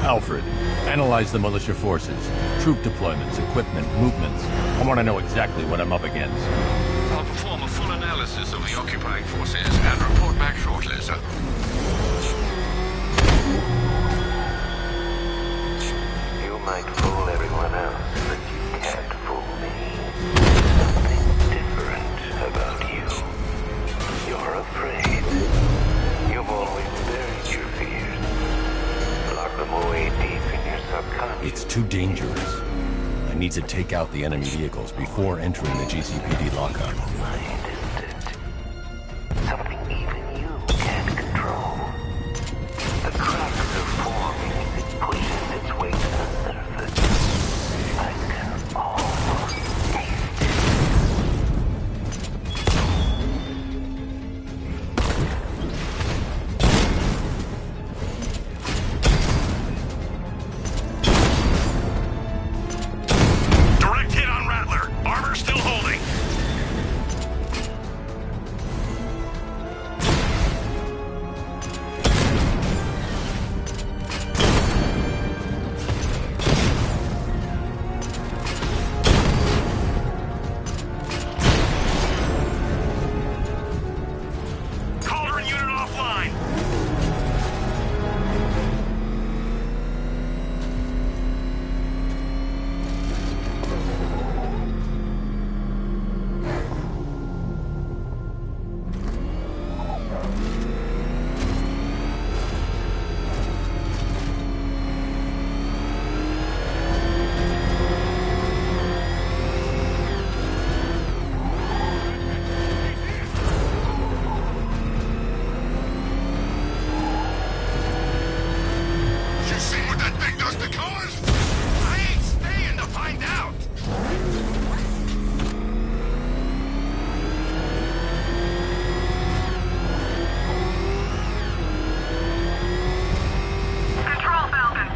Alfred, analyze the militia forces, troop deployments, equipment, movements. I want to know exactly what I'm up against. I'll perform a full analysis of the occupying forces and report back shortly, sir. You might fool everyone else, but you can't fool me. Something different about you. You're afraid. You've always buried your fears. Lock them away deep in your subconscious. It's too dangerous. I need to take out the enemy vehicles before entering the GCPD lockup. Mind instant. Something even you can't control. The cracks are forming as it pushes its way to the surface. I can almost taste it. Direct hit on Rattler. Armor still holding. Cauldron unit offline. You see what that thing does to cars? I ain't staying to find out. Control Falcon 4,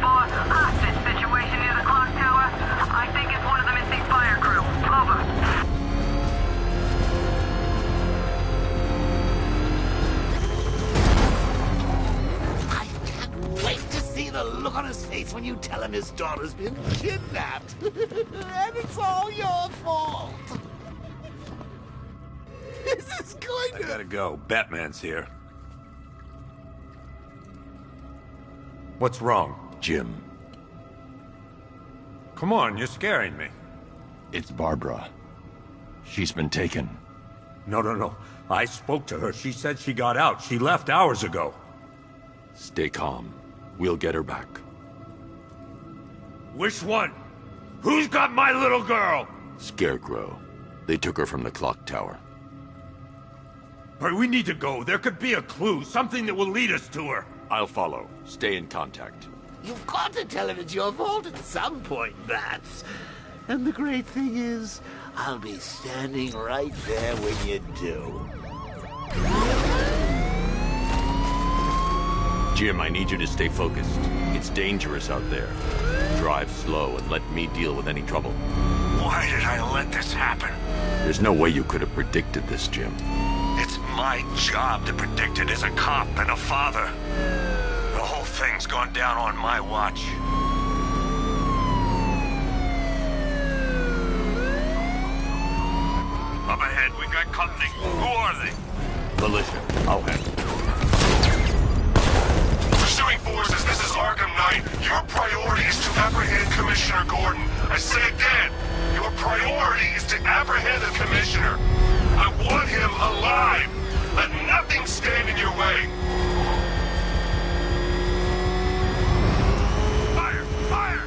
hostage situation near the clock tower. I think it's one of the missing fire crew. Over. I can't wait to see the look on his face when you tell him his daughter's been kidnapped. And it's all your fault. This is going I to... gotta go. Batman's here. What's wrong? Jim, Come on, you're scaring me. it's Barbara. She's been taken. No. I spoke to her. She said she got out. She left hours ago. Stay calm. We'll get her back. Which one? Who's got my little girl? Scarecrow. They took her from the clock tower. Hurry, we need to go. There could be a clue, something that will lead us to her. I'll follow. Stay in contact. You've got to tell him it's your fault at some point, Bats. And the great thing is, I'll be standing right there when you do. Jim, I need you to stay focused. It's dangerous out there. Drive slow and let me deal with any trouble. Why did I let this happen? There's no way you could have predicted this, Jim. It's my job to predict it as a cop and a father. The whole thing's gone down on my watch. Up ahead, we got company. Who are they? Militia, I'll handle it. Pursuing forces, this is ARKHAM Knight. Your priority is to apprehend Commissioner Gordon. I say again, your priority is to apprehend the Commissioner. I want him alive. Let nothing stand in your way. Fire! Fire!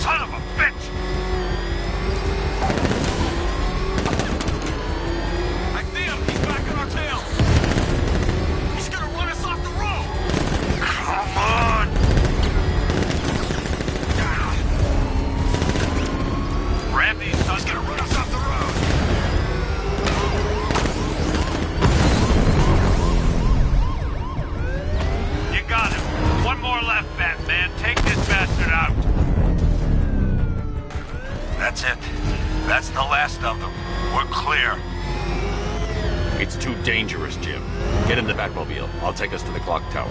Son of a bitch! I see him! He's back on our tail! He's gonna run us off the road! Come on! Grab these sons, gonna run us off the road! You got him. One more left, Batman. Take this bastard out. That's it. That's the last of them. We're clear. It's too dangerous, Jim. Get in the Batmobile. I'll take us to the clock tower.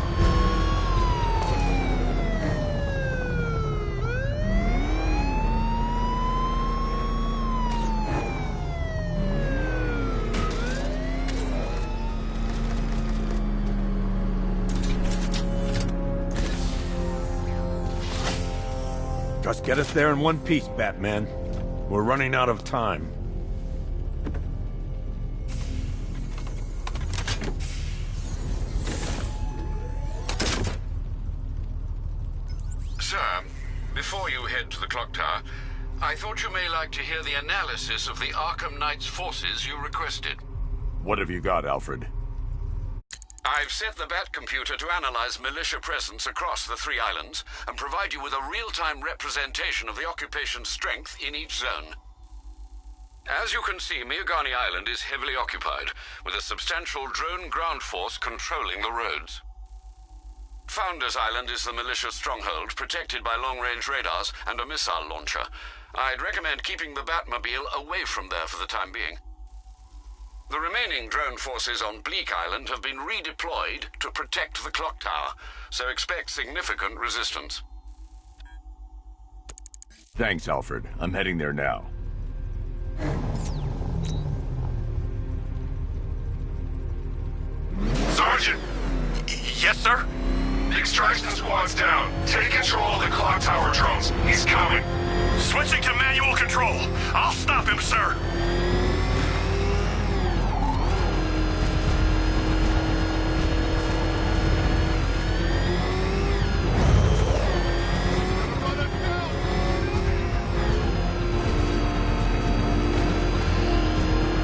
Just get us there in one piece, Batman. We're running out of time. Sir, before you head to the clock tower, I thought you may like to hear the analysis of the Arkham Knight's forces you requested. What have you got, Alfred? I've set the Bat computer to analyze militia presence across the 3 islands and provide you with a real-time representation of the occupation's strength in each zone. As you can see, Miagani Island is heavily occupied, with a substantial drone ground force controlling the roads. Founders Island is the militia stronghold, protected by long-range radars and a missile launcher. I'd recommend keeping the Batmobile away from there for the time being. The remaining drone forces on Bleak Island have been redeployed to protect the clock tower, so expect significant resistance. Thanks, Alfred. I'm heading there now. Sergeant! Yes, sir? The extraction squad's down. Take control of the clock tower drones. He's coming. Switching to manual control. I'll stop him, sir.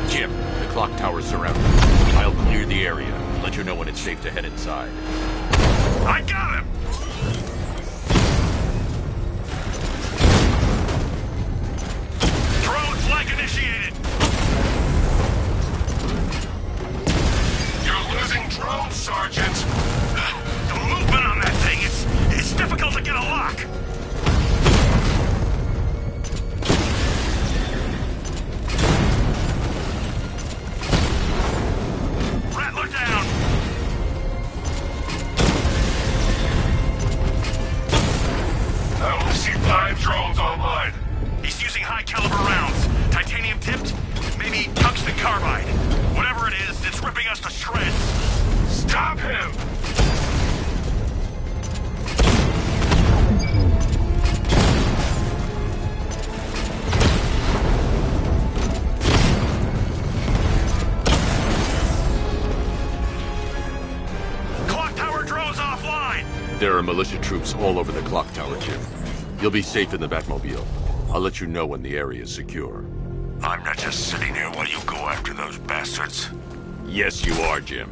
Jim, the clock tower's surrounded. I'll clear the area and let you know when it's safe to head inside. I got him! Drone flag initiated! You're losing drones, Sergeant! The movement on that thing, it's difficult to get a lock! Rattler down! I only see 5 drones online. He's using high-caliber rounds. Titanium tipped? Maybe tungsten carbide. Whatever it is, it's ripping us to shreds. Stop him! Clock tower drones offline! There are militia troops all over the clock tower, Jim. You'll be safe in the Batmobile. I'll let you know when the area is secure. I'm not just sitting here while you go after those bastards. Yes, you are, Jim.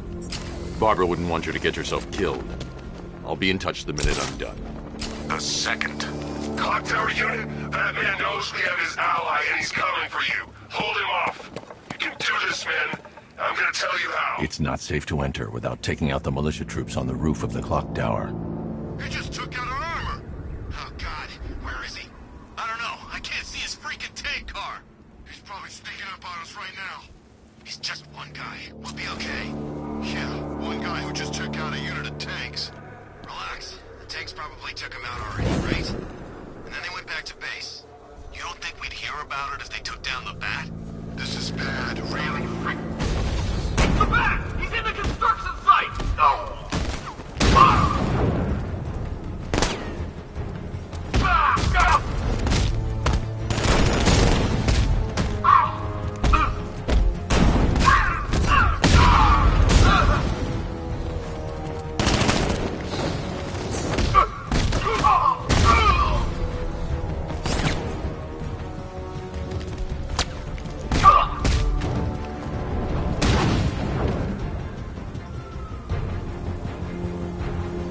Barbara wouldn't want you to get yourself killed. I'll be in touch the minute I'm done. The second. Clock tower unit, Batman knows we have his ally and he's coming for you. Hold him off. You can do this, man. I'm gonna tell you how. It's not safe to enter without taking out the militia troops on the roof of the clock tower. He just took out our armor. Oh, God. Where is he? I don't know. I can't see his freaking tank car. He's probably sneaking up on us right now. He's just one guy. We'll be okay. Yeah, one guy who just took out a unit of tanks. Relax. The tanks probably took him out already, right? And then they went back to base. You don't think we'd hear about it if they took down the Bat? This is bad, really. The Bat! He's in the construction site! No! Ah!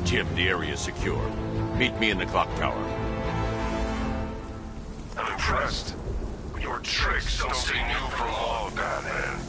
Jim, the area is secure. Meet me in the clock tower. I'm impressed. Your tricks don't stay new for long, Batman.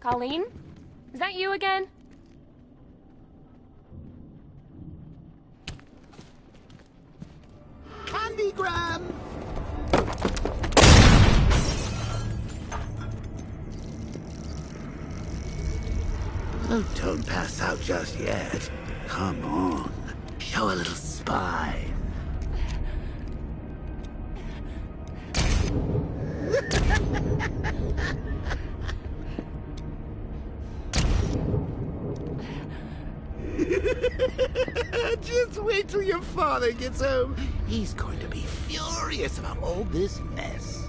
Colleen? Is that you again? Candygram! Oh, don't pass out just yet. Come on. Show a little spine. Just wait till your father gets home. He's going to be furious about all this mess.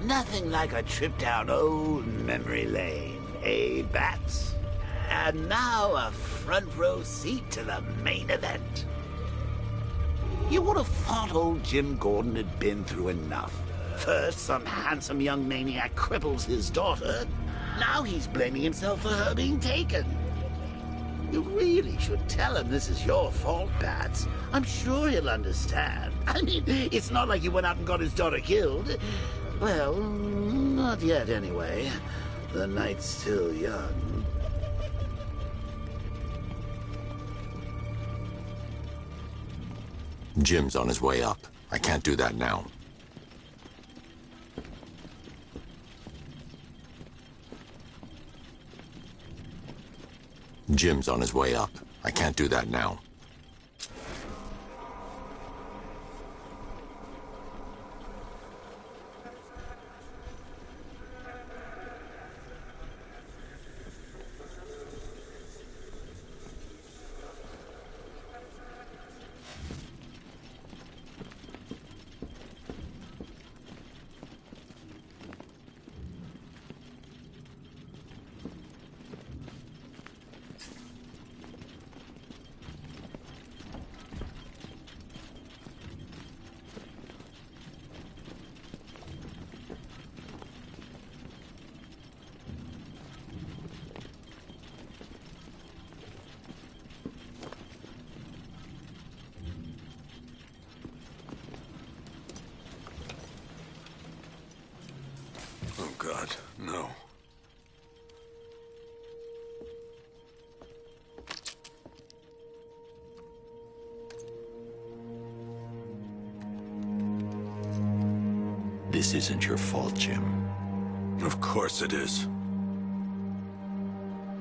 Nothing like a trip down old memory lane, eh, Bats? And now a front row seat to the main event. You would have thought old Jim Gordon had been through enough. First, some handsome young maniac cripples his daughter. Now he's blaming himself for her being taken. You really should tell him this is your fault, Bats. I'm sure he'll understand. I mean, it's not like you went out and got his daughter killed. Well, not yet anyway. The night's still young. Jim's on his way up. I can't do that now. Jim's on his way up. I can't do that now. Oh, God, no. This isn't your fault, Jim. Of course it is.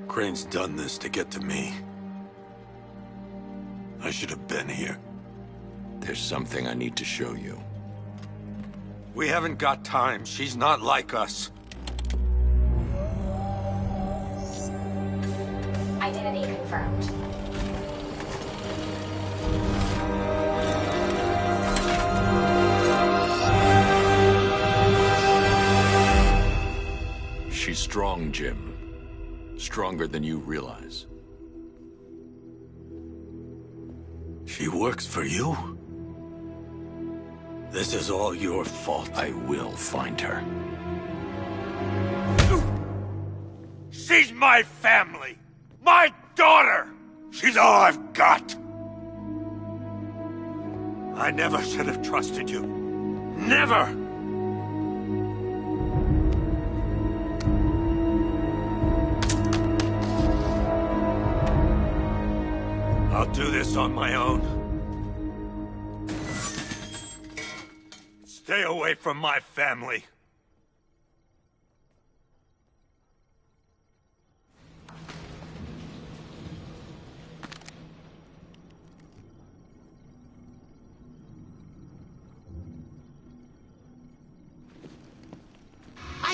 Crane's done this to get to me. I should have been here. There's something I need to show you. We haven't got time. She's not like us. Identity confirmed. She's strong, Jim. Stronger than you realize. She works for you? This is all your fault. I will find her. She's my family! My daughter! She's all I've got! I never should have trusted you. Never! I'll do this on my own. Stay away from my family.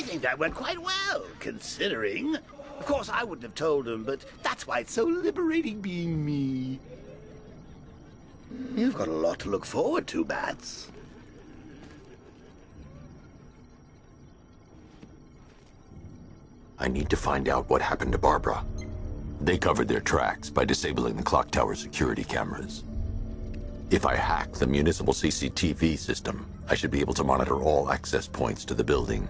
think that went quite well, considering. Of course, I wouldn't have told him, but that's why it's so liberating being me. You've got a lot to look forward to, Bats. I need to find out what happened to Barbara. They covered their tracks by disabling the clock tower security cameras. If I hack the municipal CCTV system, I should be able to monitor all access points to the building.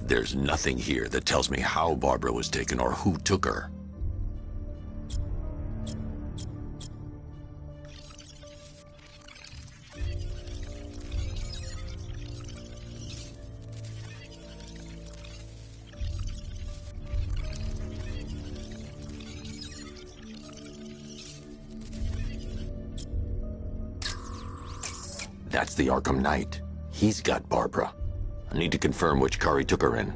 There's nothing here that tells me how Barbara was taken or who took her. That's the Arkham Knight. He's got Barbara. I need to confirm which car he took her in.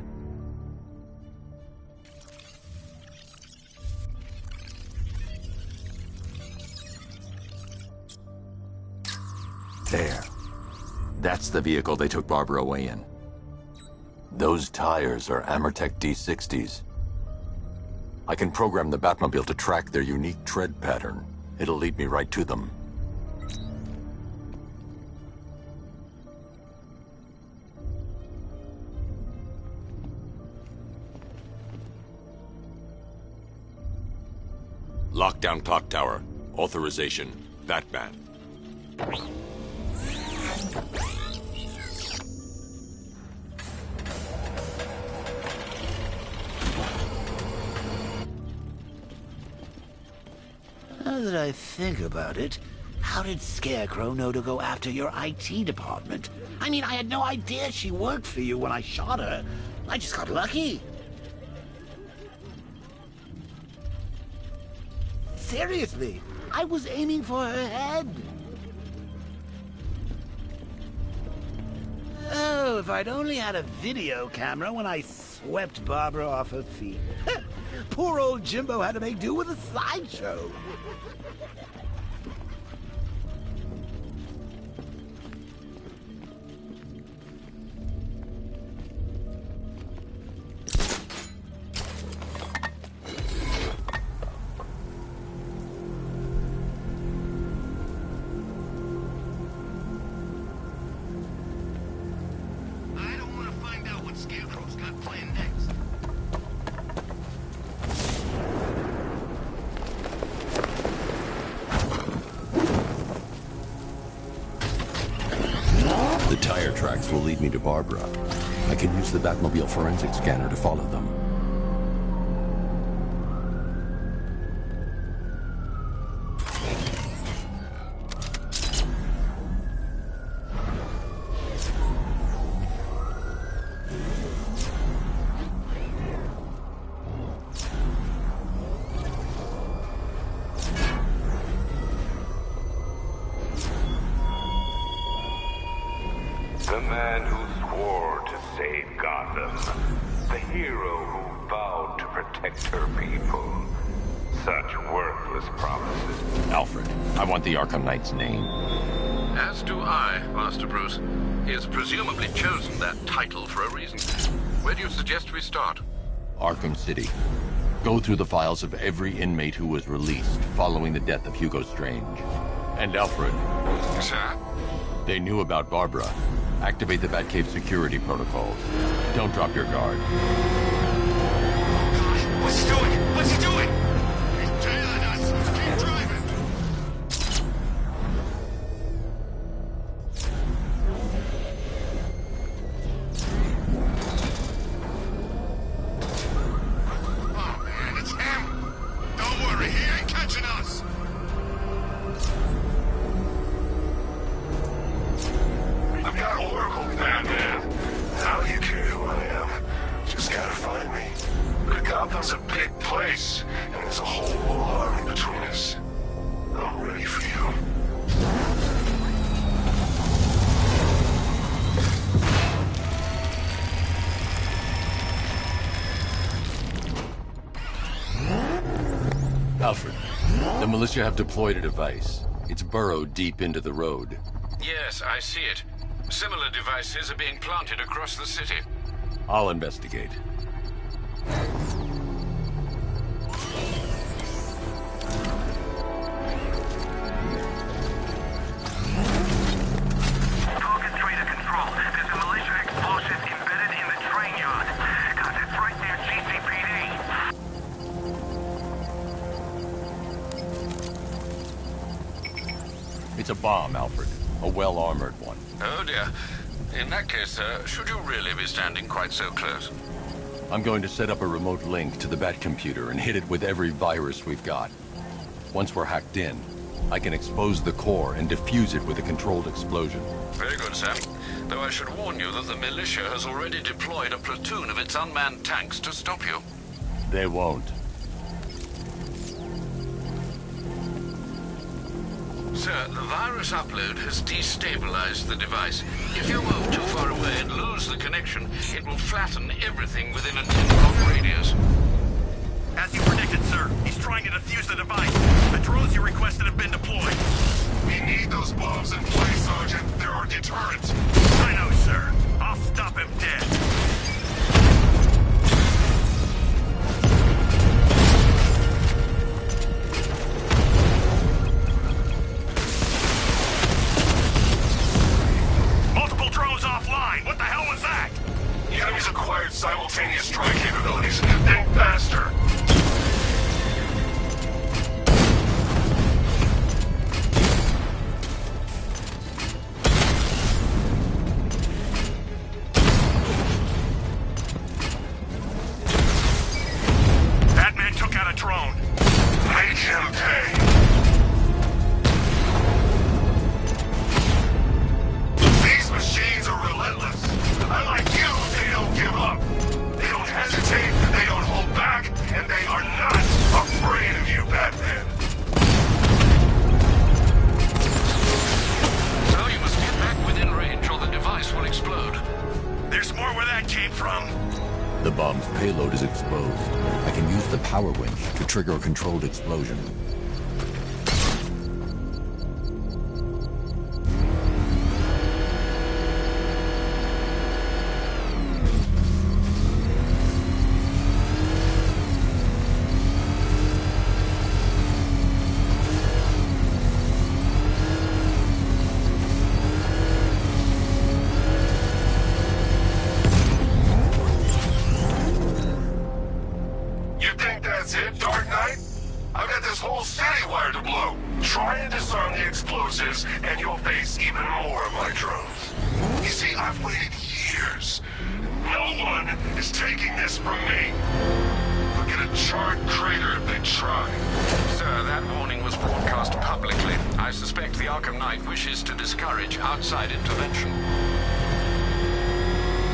There. That's the vehicle they took Barbara away in. Those tires are Amertech D60s. I can program the Batmobile to track their unique tread pattern. It'll lead me right to them. Lockdown clock tower. Authorization. Batman. Now that I think about it, how did Scarecrow know to go after your IT department? I mean, I had no idea she worked for you when I shot her. I just got lucky. Seriously, I was aiming for her head. Oh, if I'd only had a video camera when I swept Barbara off her feet. Poor old Jimbo had to make do with a slideshow. Will lead me to Barbara. I can use the Batmobile forensic scanner to follow them. The man who swore to save Gotham. The hero who vowed to protect her people. Such worthless promises. Alfred, I want the Arkham Knight's name. As do I, Master Bruce. He has presumably chosen that title for a reason. Where do you suggest we start? Arkham City. Go through the files of every inmate who was released following the death of Hugo Strange. And Alfred. Sir? They knew about Barbara. Activate the Batcave security protocols. Don't drop your guard. What's he doing? What's he doing? He's tailing us. Keep driving. Oh, man, it's him. Don't worry, he ain't catching us. I've got Oracle, Batman. How do you care who I am? Just gotta find me. But Gotham's a big place, and there's a whole army between us. I'm ready for you. Alfred, the militia have deployed a device. It's burrowed deep into the road. Yes, I see it. Similar devices are being planted across the city. I'll investigate. Target 3 to control. There's a militia explosive embedded in the train yard. God, it's right near GCPD. It's a bomb, Alfred. A well-armored one. Oh dear. In that case, sir, should you really be standing quite so close? I'm going to set up a remote link to the Bat computer and hit it with every virus we've got. Once we're hacked in, I can expose the core and defuse it with a controlled explosion. Very good, sir. Though I should warn you that the militia has already deployed a platoon of its unmanned tanks to stop you. They won't. Sir, the virus upload has destabilized the device. If you move too far away and lose the connection, it will flatten everything within a 10-block radius. As you predicted, sir, he's trying to defuse the device. The drones you requested have been deployed. We need those bombs in place, Sergeant. They're our deterrent. I know, sir. I'll stop him dead. Acquired simultaneous strike capabilities. Think faster. Batman took out a drone. Make him pay. These machines are relentless. Unlike you, they don't give up. They don't hesitate, they don't hold back, and they are not afraid of you, Batman. So you must get back within range or the device will explode. There's more where that came from. The bomb's payload is exposed. I can use the power winch to trigger a controlled explosion. And you'll face even more of my drones. You see, I've waited years. No one is taking this from me. They'll get a charred crater if they try. Sir, that warning was broadcast publicly. I suspect the Arkham Knight wishes to discourage outside intervention.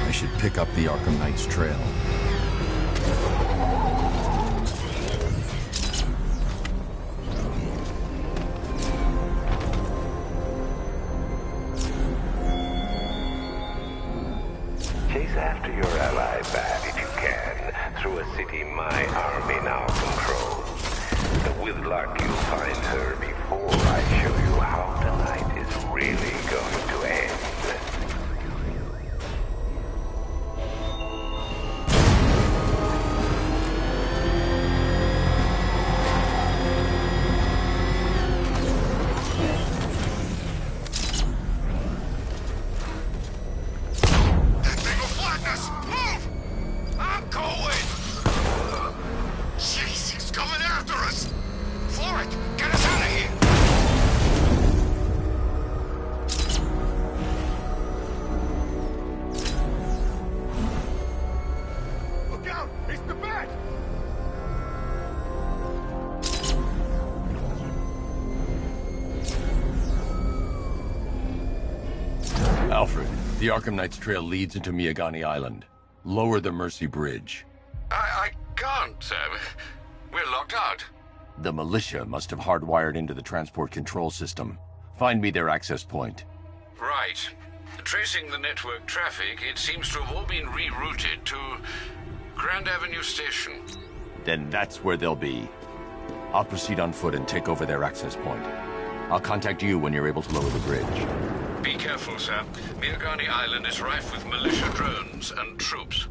I should pick up the Arkham Knight's trail. Chase after your ally, Bat, if you can, through a city my army now controls. With luck, you'll find her before I show you how tonight is really going to end. Alfred, the Arkham Knight's trail leads into Miagani Island. Lower the Mercy Bridge. I can't, sir. We're locked out. The militia must have hardwired into the transport control system. Find me their access point. Right. Tracing the network traffic, it seems to have all been rerouted to Grand Avenue Station. Then that's where they'll be. I'll proceed on foot and take over their access point. I'll contact you when you're able to lower the bridge. Be careful, sir. Miagani Island is rife with militia drones and troops.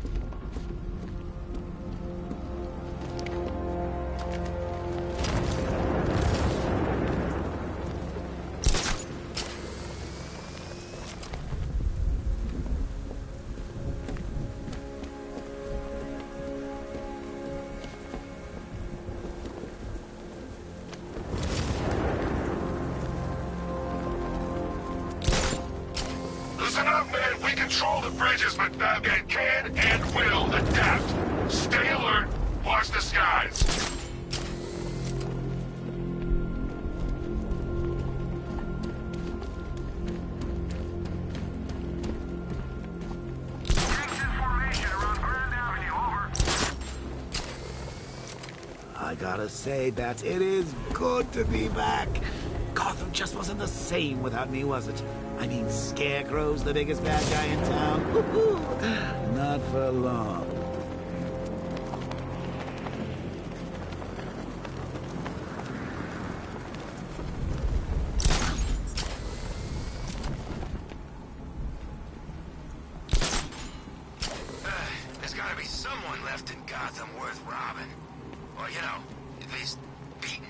Listen up, man. We control the bridges, but Batman can and will adapt. Stay alert. Watch the skies. I gotta say, Bats, it is good to be back. Gotham just wasn't the same without me, was it? I mean, Scarecrow's the biggest bad guy in town. Woo-hoo. Not for long. There's gotta be someone left in Gotham worth robbing. Or, you know, at least beating.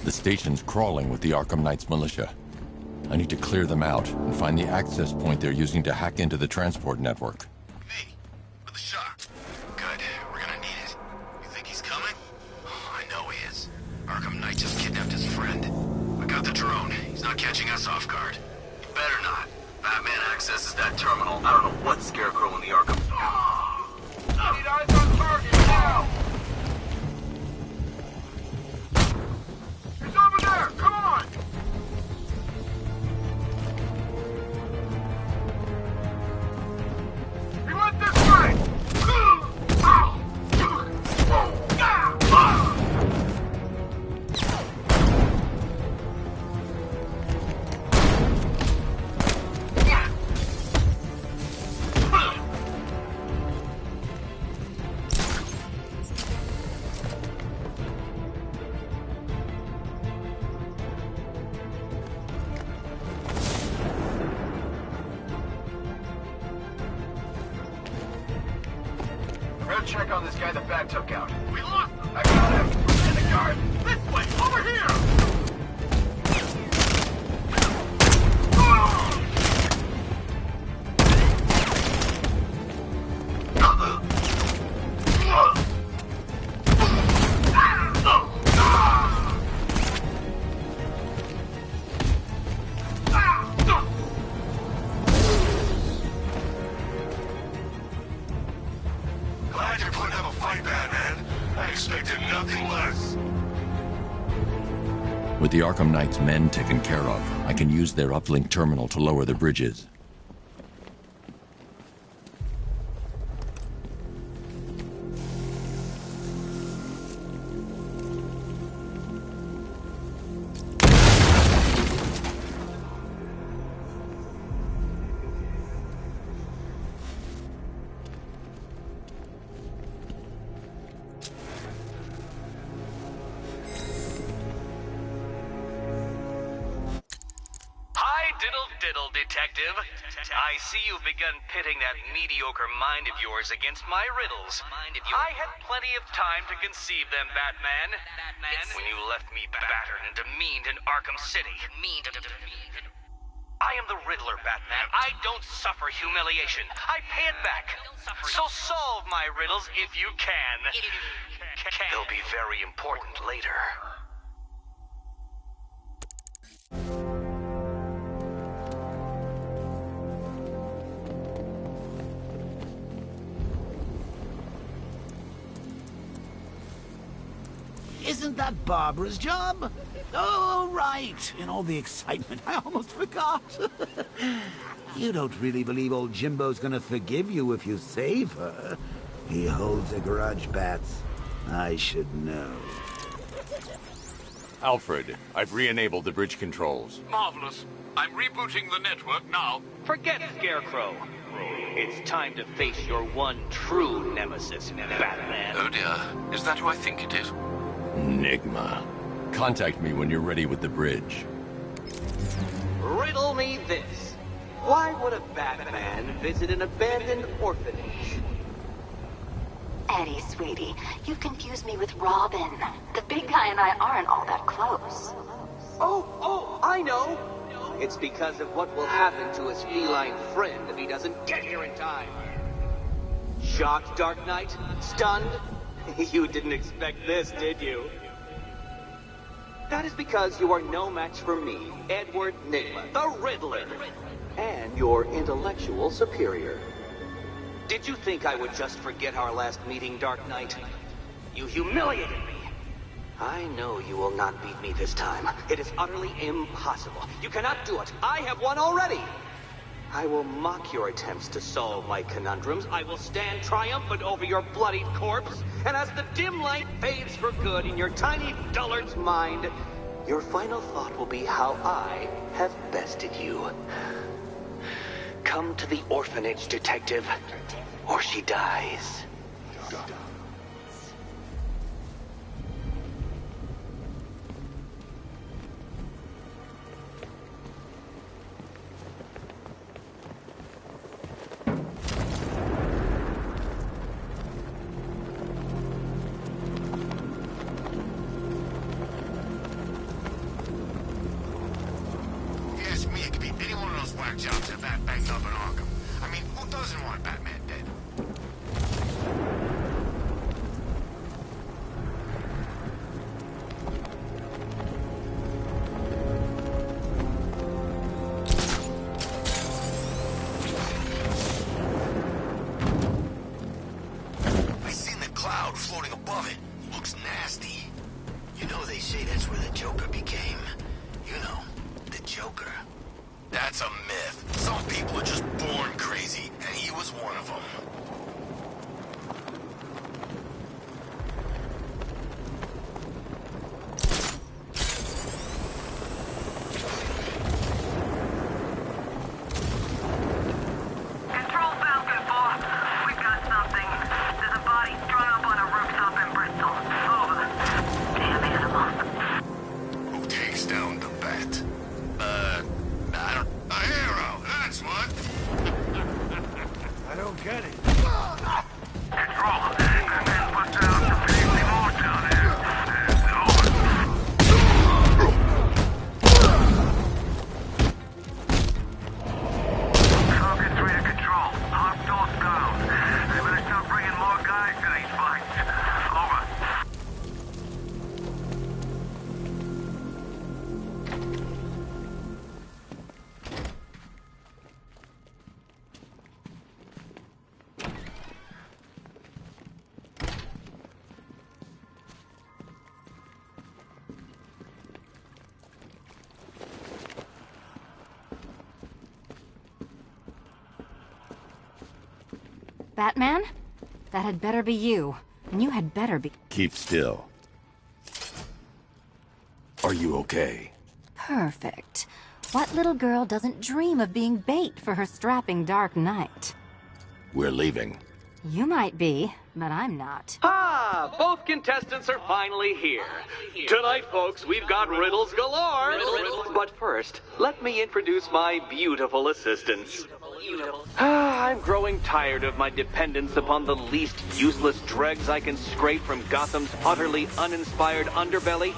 The station's crawling with the Arkham Knight's militia. I need to clear them out and find the access point they're using to hack into the transport network. Me, with the shock. Good, we're gonna need it. You think he's coming? Oh, I know he is. Arkham Knight just kidnapped his friend. We got the drone. He's not catching us off guard. He better not. Batman accesses that terminal. I don't know what Scarecrow in the Arkham... I need eyes on target now! He's over there! Come on! check on this guy the bat took out. We lost him! I got him! In the garden! This way! Over here! Glad you're putting up a fight, Batman. I expected nothing less. With the Arkham Knight's men taken care of, I can use their uplink terminal to lower the bridges. Diddle, Detective. I see you've begun pitting that mediocre mind of yours against my riddles. I had plenty of time to conceive them, Batman. It's when you left me battered and demeaned in Arkham City. I am the Riddler, Batman. I don't suffer humiliation. I pay it back. So solve my riddles if you can. They'll be very important later. Isn't that Barbara's job? Oh, right. In all the excitement, I almost forgot. You don't really believe old Jimbo's gonna forgive you if you save her. He holds a grudge, Bats. I should know. Alfred, I've re-enabled the bridge controls. Marvelous. I'm rebooting the network now. Forget Scarecrow. It's time to face your one true nemesis, Batman. Oh dear. Is that who I think it is? Enigma. Contact me when you're ready with the bridge. Riddle me this. Why would a Batman visit an abandoned orphanage? Eddie, sweetie, you confused me with Robin. The big guy and I aren't all that close. Oh, I know. It's because of what will happen to his feline friend if he doesn't get here in time. Shocked, Dark Knight? Stunned? You didn't expect this, did you? That is because you are no match for me, Edward Nygma, the Riddler, and your intellectual superior. Did you think I would just forget our last meeting, Dark Knight? You humiliated me. I know you will not beat me this time. It is utterly impossible. You cannot do it. I have won already. I will mock your attempts to solve my conundrums. I will stand triumphant over your bloodied corpse. And as the dim light fades for good in your tiny dullard's mind, your final thought will be how I have bested you. Come to the orphanage, Detective, or she dies. Jobs are that banged up in Arkham. I mean, who doesn't want Batman dead? I seen the cloud floating above it. Looks nasty. You know they say that's where the Joker became. You know, the Joker. That's a myth. Some people are just born crazy, and he was one of them. Control Falcon 4. We've got something. There's a body strung up on a rooftop in Bristol. Over. Damn animals. Who takes down the Bat? A hero, that's what. I don't get it. Batman? That had better be you. And you had better be... Keep still. Are you okay? Perfect. What little girl doesn't dream of being bait for her strapping Dark Knight? We're leaving. You might be, but I'm not. Ah, both contestants are finally here. Tonight, folks, we've got riddles galore. But first, let me introduce my beautiful assistants. I'm growing tired of my dependence upon the least useless dregs I can scrape from Gotham's utterly uninspired underbelly.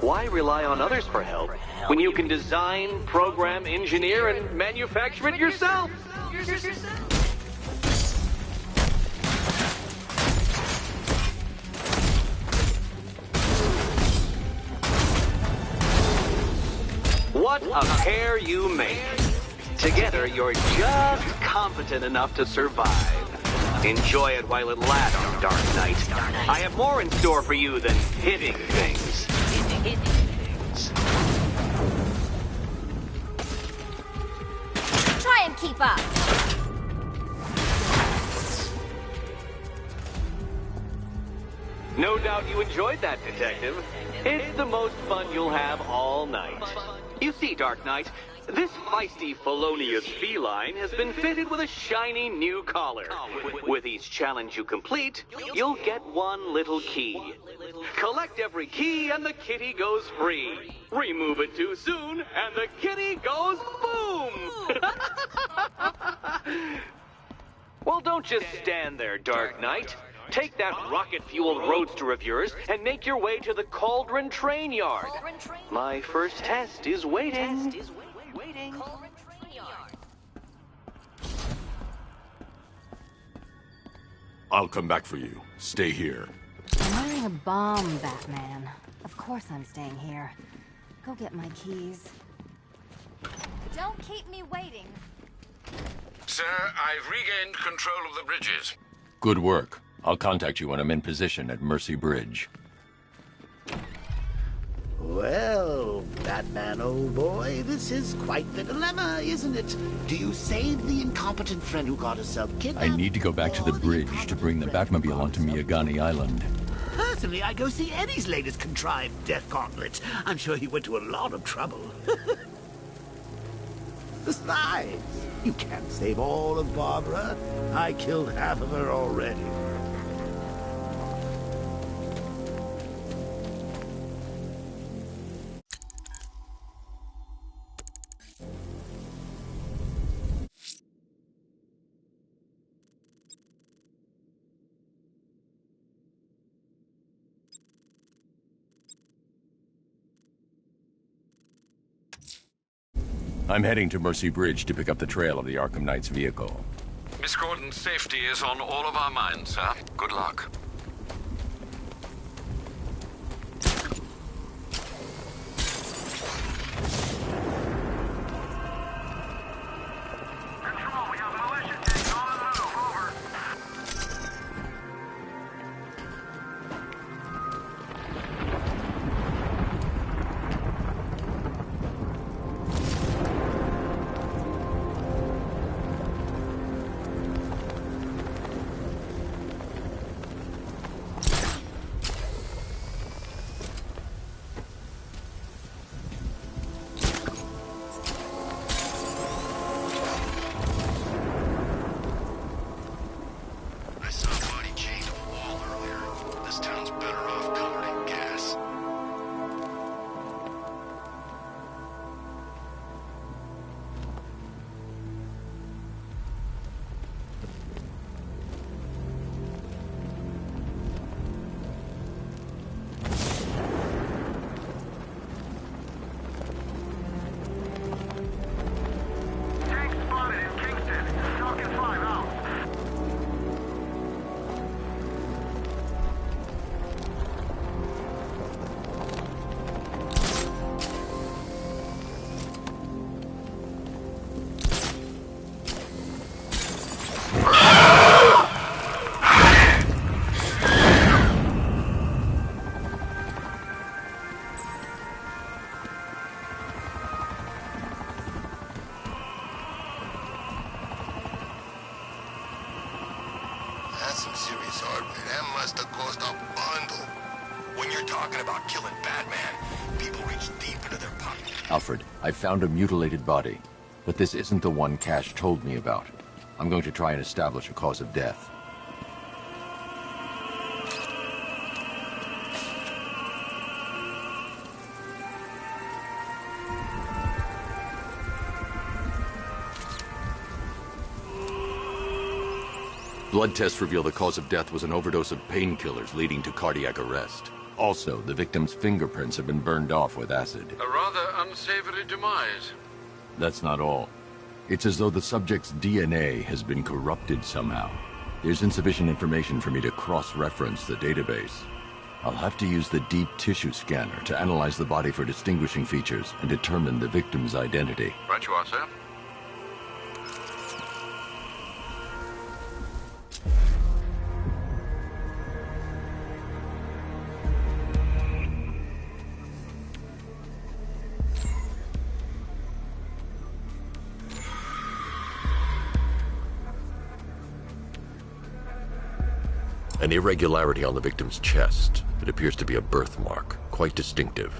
Why rely on others for help when you can design, program, engineer, and manufacture it yourself? What a pair you make. Together, you're just competent enough to survive. Enjoy it while it lasts, Dark Knight. I have more in store for you than hitting things. Try and keep up. No doubt you enjoyed that, Detective. It's the most fun you'll have all night. You see, Dark Knight, this feisty, felonious feline has been fitted with a shiny new collar. With each challenge you complete, you'll get one little key. Collect every key and the kitty goes free. Remove it too soon and the kitty goes boom! Well, don't just stand there, Dark Knight. Take that rocket-fueled roadster of yours and make your way to the Cauldron Train Yard. My first test is waiting. I'll come back for you. Stay here. I'm wearing a bomb, Batman. Of course I'm staying here. Go get my keys. Don't keep me waiting. Sir, I've regained control of the bridges. Good work. I'll contact you when I'm in position at Mercy Bridge. Well, Batman, old boy, this is quite the dilemma, isn't it? Do you save the incompetent friend who got herself kidnapped? I need to go back to the bridge to bring the Batmobile onto Miyagani Island. Personally, I go see Eddie's latest contrived death gauntlet. I'm sure he went to a lot of trouble. Besides, you can't save all of Barbara. I killed half of her already. I'm heading to Mercy Bridge to pick up the trail of the Arkham Knight's vehicle. Miss Gordon's safety is on all of our minds, sir. Good luck. you're talking about killing Batman. People reach deep into their pockets. Alfred, I found a mutilated body, but this isn't the one Cash told me about. I'm going to try and establish a cause of death. Blood tests reveal the cause of death was an overdose of painkillers leading to cardiac arrest. Also, the victim's fingerprints have been burned off with acid. A rather unsavory demise. That's not all. It's as though the subject's DNA has been corrupted somehow. There's insufficient information for me to cross-reference the database. I'll have to use the deep tissue scanner to analyze the body for distinguishing features and determine the victim's identity. Right you are, sir. An irregularity on the victim's chest. It appears to be a birthmark, quite distinctive.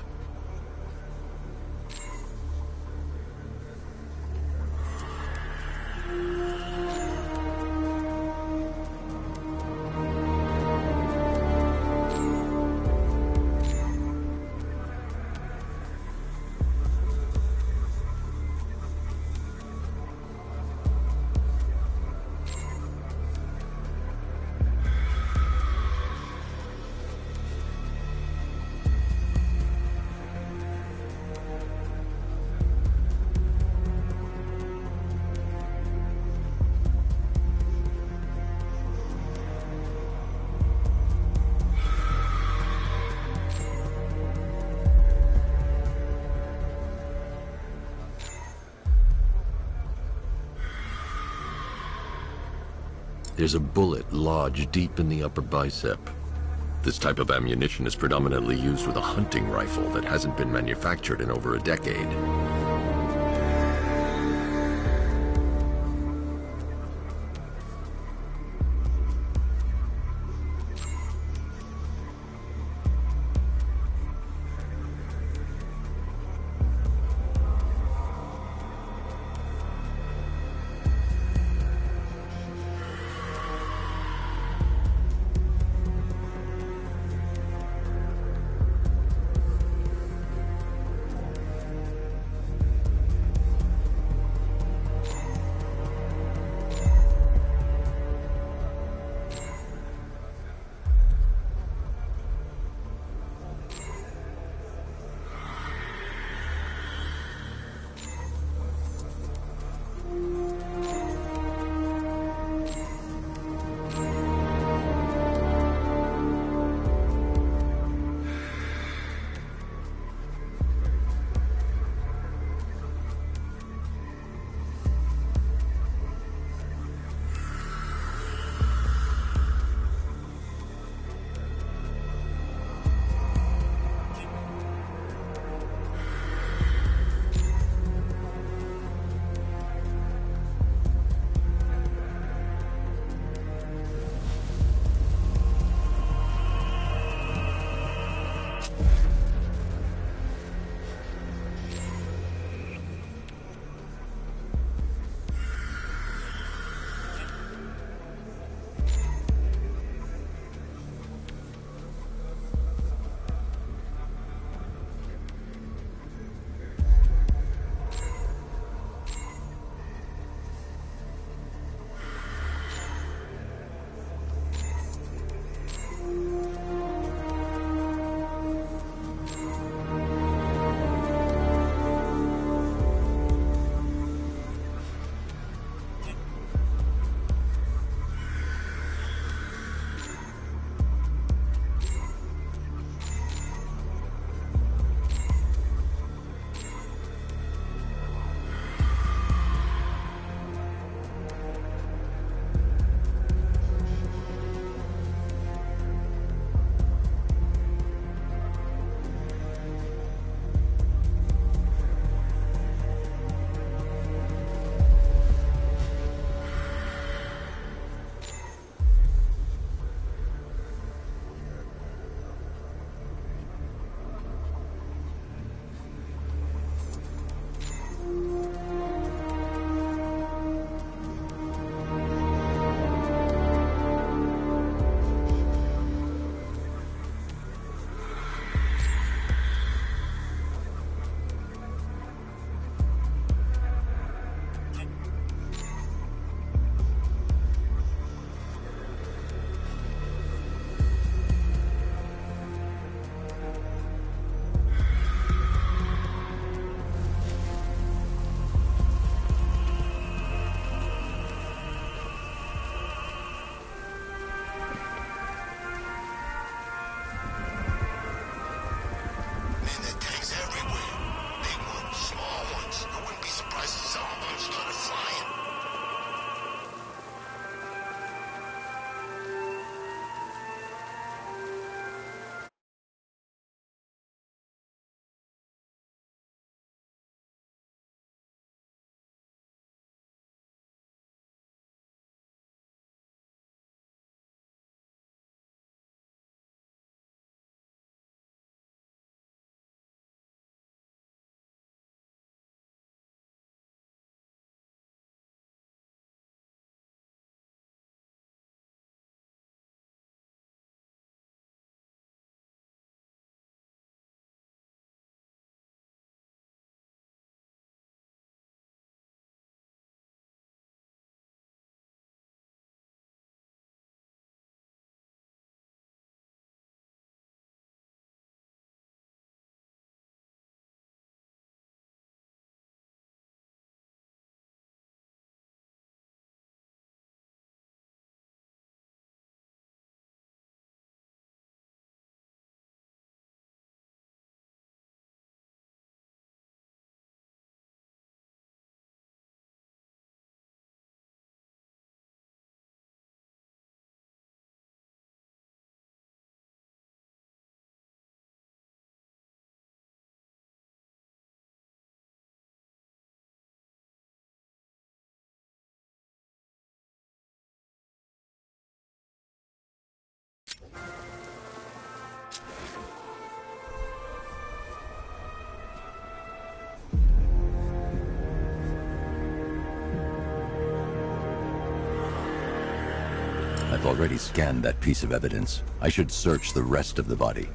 There's a bullet lodged deep in the upper bicep. This type of ammunition is predominantly used with a hunting rifle that hasn't been manufactured in over a decade. already scanned that piece of evidence. I should search the rest of the body.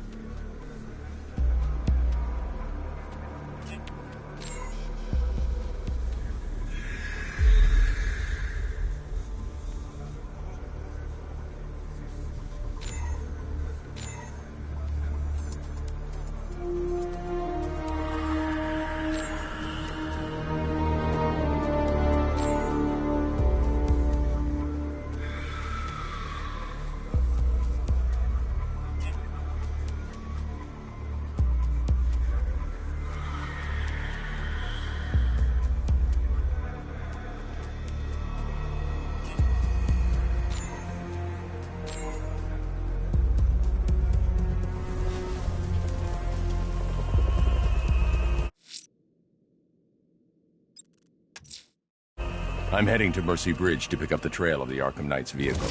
I'm heading to Mercy Bridge to pick up the trail of the Arkham Knight's vehicle.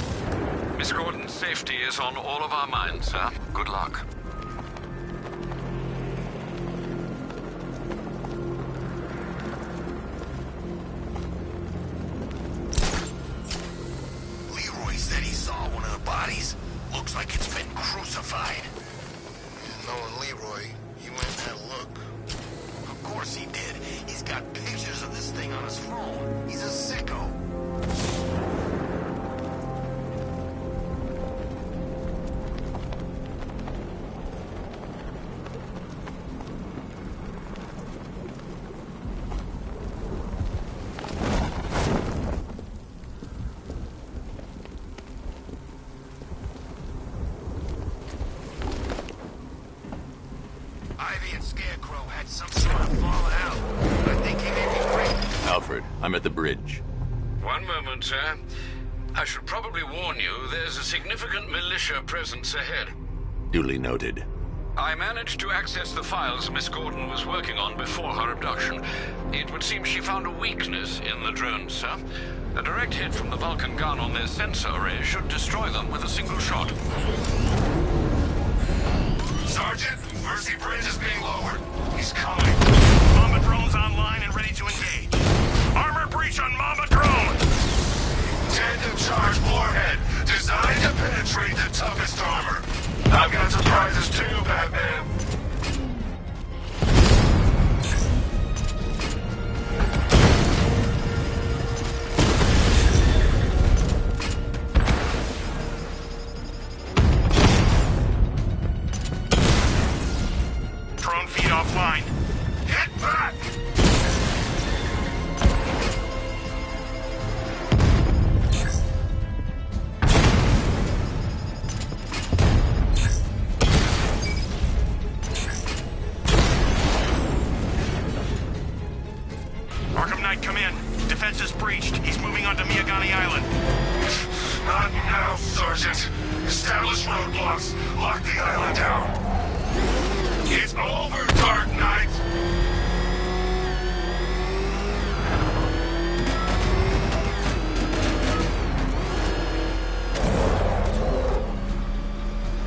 Miss Gordon's safety is on all of our minds, sir. Good luck. Leroy said he saw one of the bodies. Looks like it's been crucified. Knowing Leroy, he went and had a look. Of course he did. He's got pictures of this thing on his phone. He's a sicko. Ivy and Scarecrow had some sort of falling out. I think he may be breaking. Alfred, I'm at the bridge. One moment, sir. I should probably warn you, there's a significant militia presence ahead. Duly noted. I managed to access the files Miss Gordon was working on before her abduction. It would seem she found a weakness in the drones, sir. A direct hit from the Vulcan gun on their sensor array should destroy them with a single shot. Sergeant, Mercy Bridge is being lowered. He's coming. Mama Drone's online and ready to engage. Armor breach on Mama Drone! Tandem charge warhead, designed to penetrate the toughest armor. I've got surprises too, Batman. Drone feed offline. Hit back! Arkham Knight, come in. Defense is breached. He's moving onto Miyagani Island. Not now, Sergeant. Establish roadblocks. Lock the island down. It's over, Dark Knight!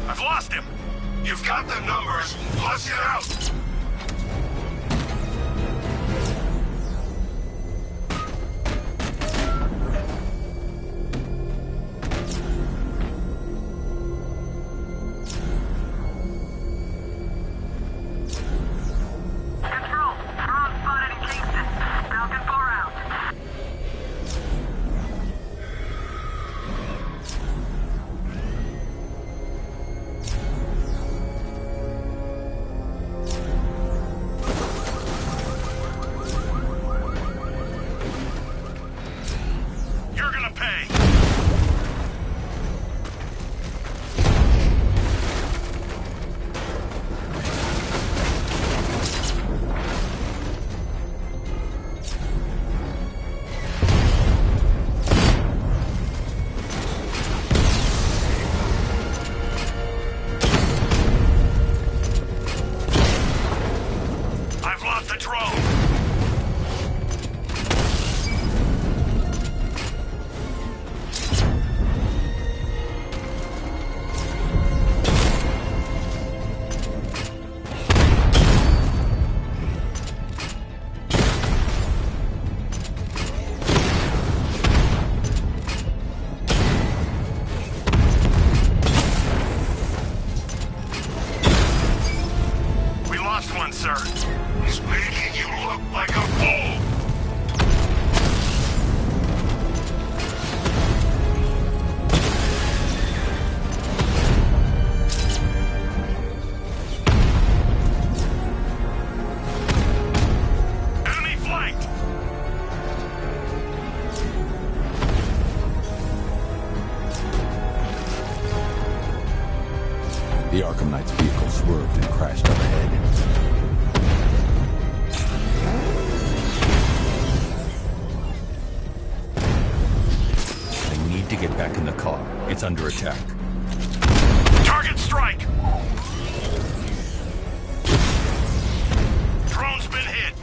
I've lost him. You've got the numbers. Let's get out! Control, drone spotted in Kingston. Falcon 4 out. sir. He's making you look like a fool! Enemy flanked! The Arkham Knight's vehicle swerved and crashed up ahead. I need to get back in the car. It's under attack. Target strike! Drone's been hit.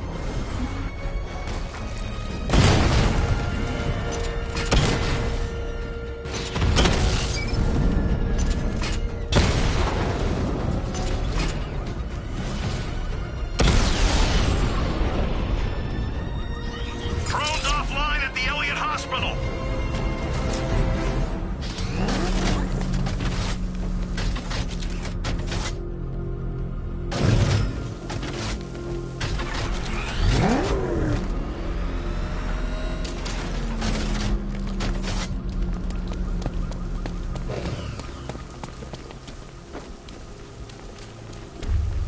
Drone's offline at the Elliott Hospital.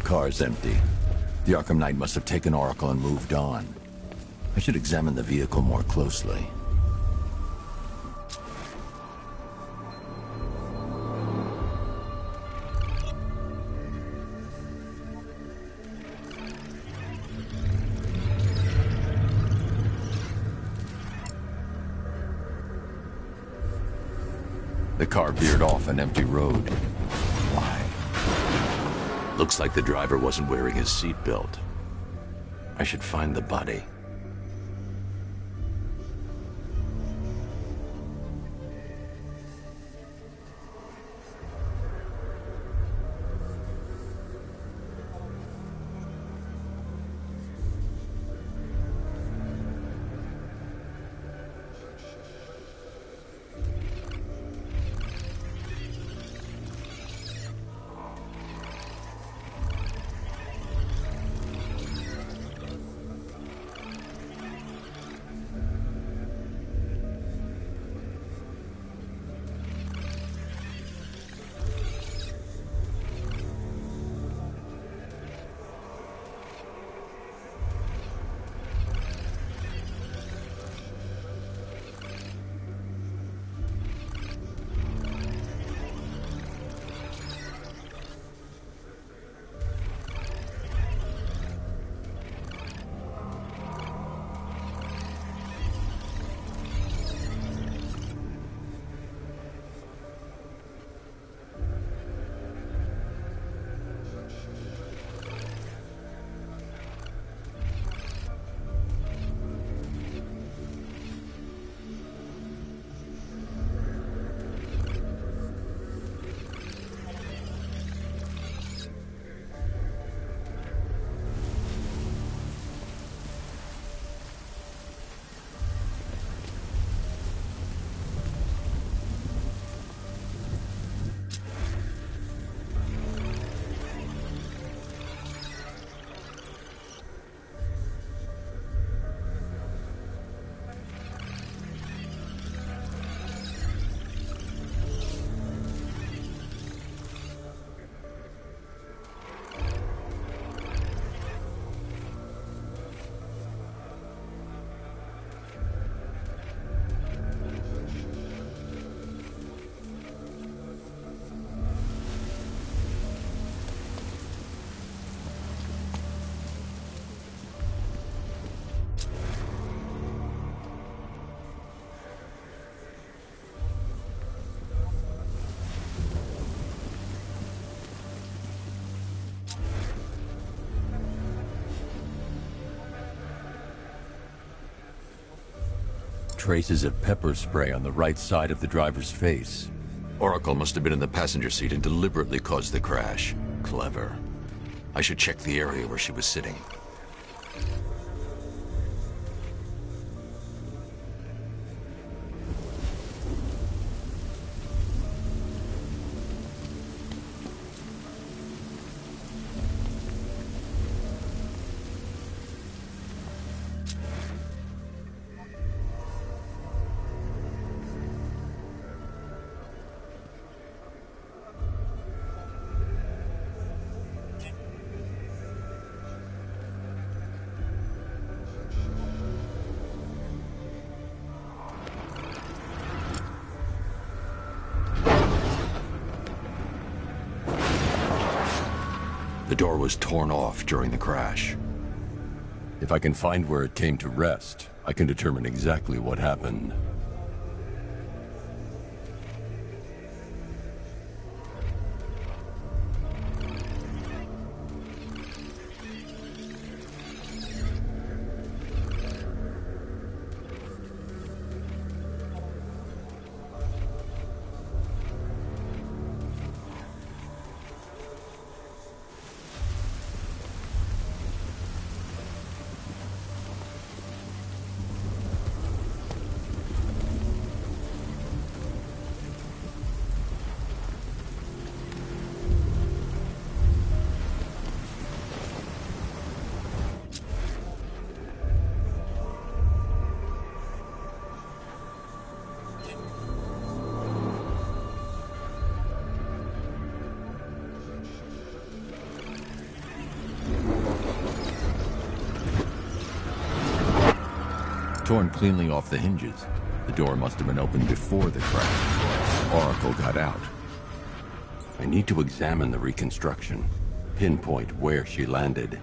Car's empty. The Arkham Knight must have taken Oracle and moved on. I should examine the vehicle more closely. The car veered off an empty road. Why? Looks like the driver wasn't wearing his seatbelt. I should find the body. Traces of pepper spray on the right side of the driver's face. Oracle must have been in the passenger seat and deliberately caused the crash. Clever. I should check the area where she was sitting. The door was torn off during the crash. If I can find where it came to rest, I can determine exactly what happened. Torn cleanly off the hinges. The door must have been opened before the crash. Oracle got out. I need to examine the reconstruction, pinpoint where she landed.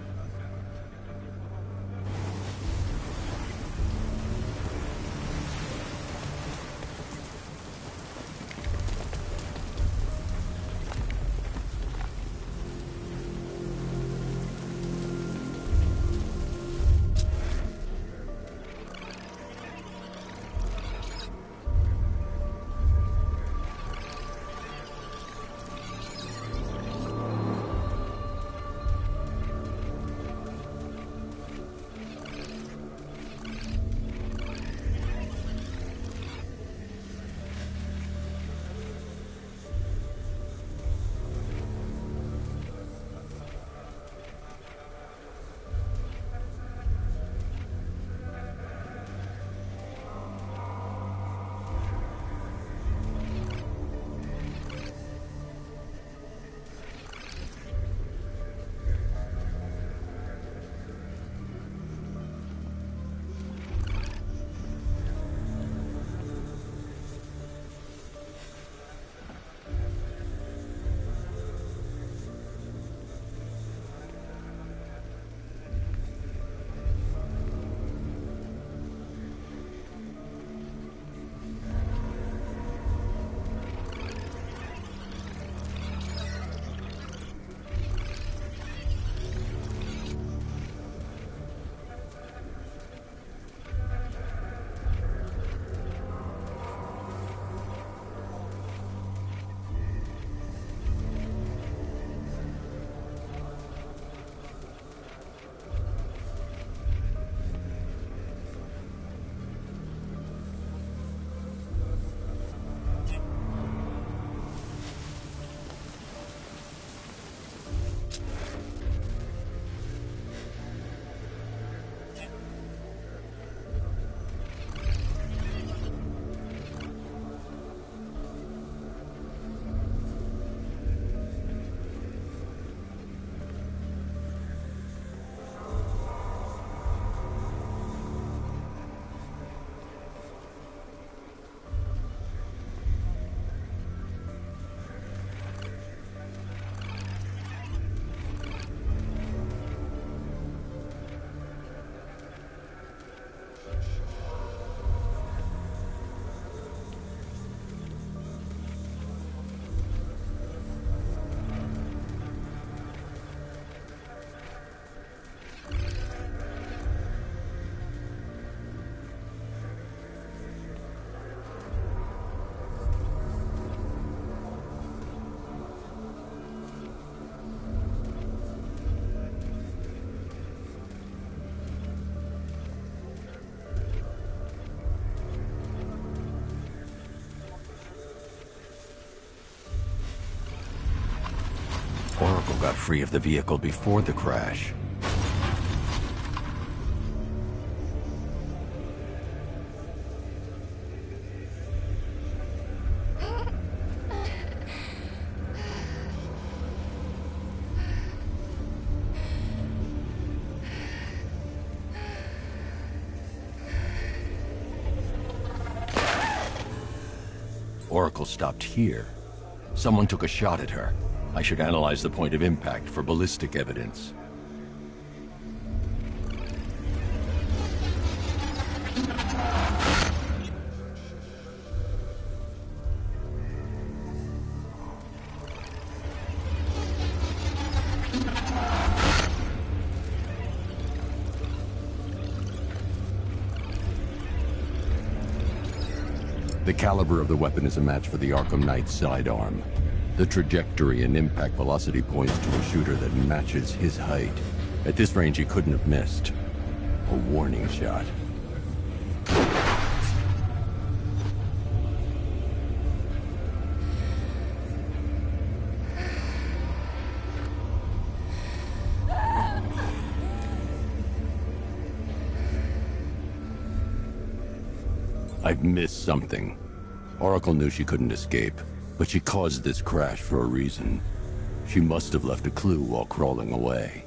Oracle got free of the vehicle before the crash. Oracle stopped here. Someone took a shot at her. I should analyze the point of impact for ballistic evidence. The caliber of the weapon is a match for the Arkham Knight's sidearm. The trajectory and impact velocity points to a shooter that matches his height. At this range, he couldn't have missed. A warning shot. I've missed something. Oracle knew she couldn't escape, but she caused this crash for a reason. She must have left a clue while crawling away.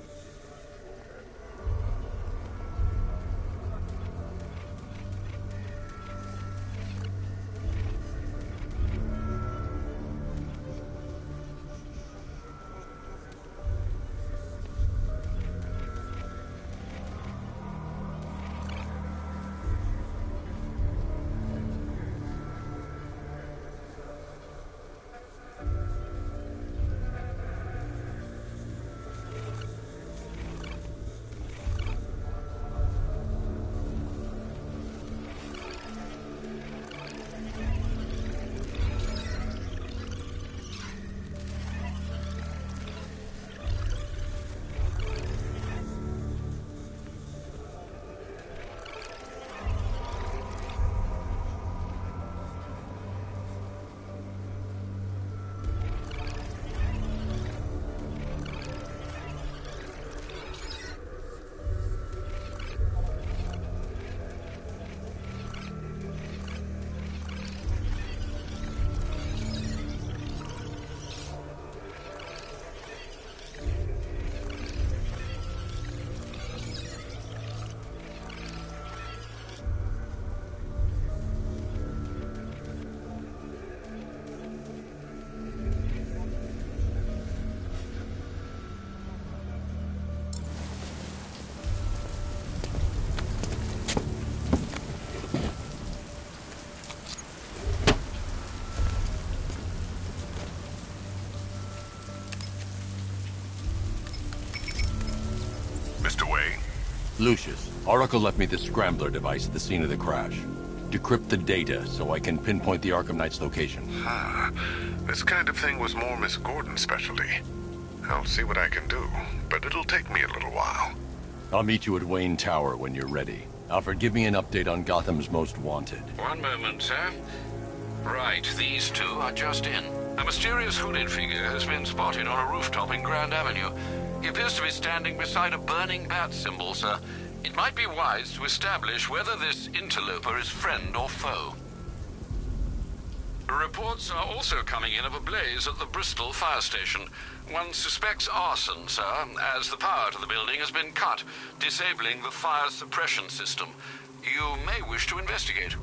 Lucius, Oracle left me the scrambler device at the scene of the crash. Decrypt the data so I can pinpoint the Arkham Knight's location. This kind of thing was more Miss Gordon's specialty. I'll see what I can do, but it'll take me a little while. I'll meet you at Wayne Tower when you're ready. Alfred, give me an update on Gotham's Most Wanted. One moment, sir. Right, these two are just in. A mysterious hooded figure has been spotted on a rooftop in Grand Avenue. He appears to be standing beside a burning bat symbol, sir. It might be wise to establish whether this interloper is friend or foe. Reports are also coming in of a blaze at the Bristol fire station. One suspects arson, sir, as the power to the building has been cut, disabling the fire suppression system. You may wish to investigate.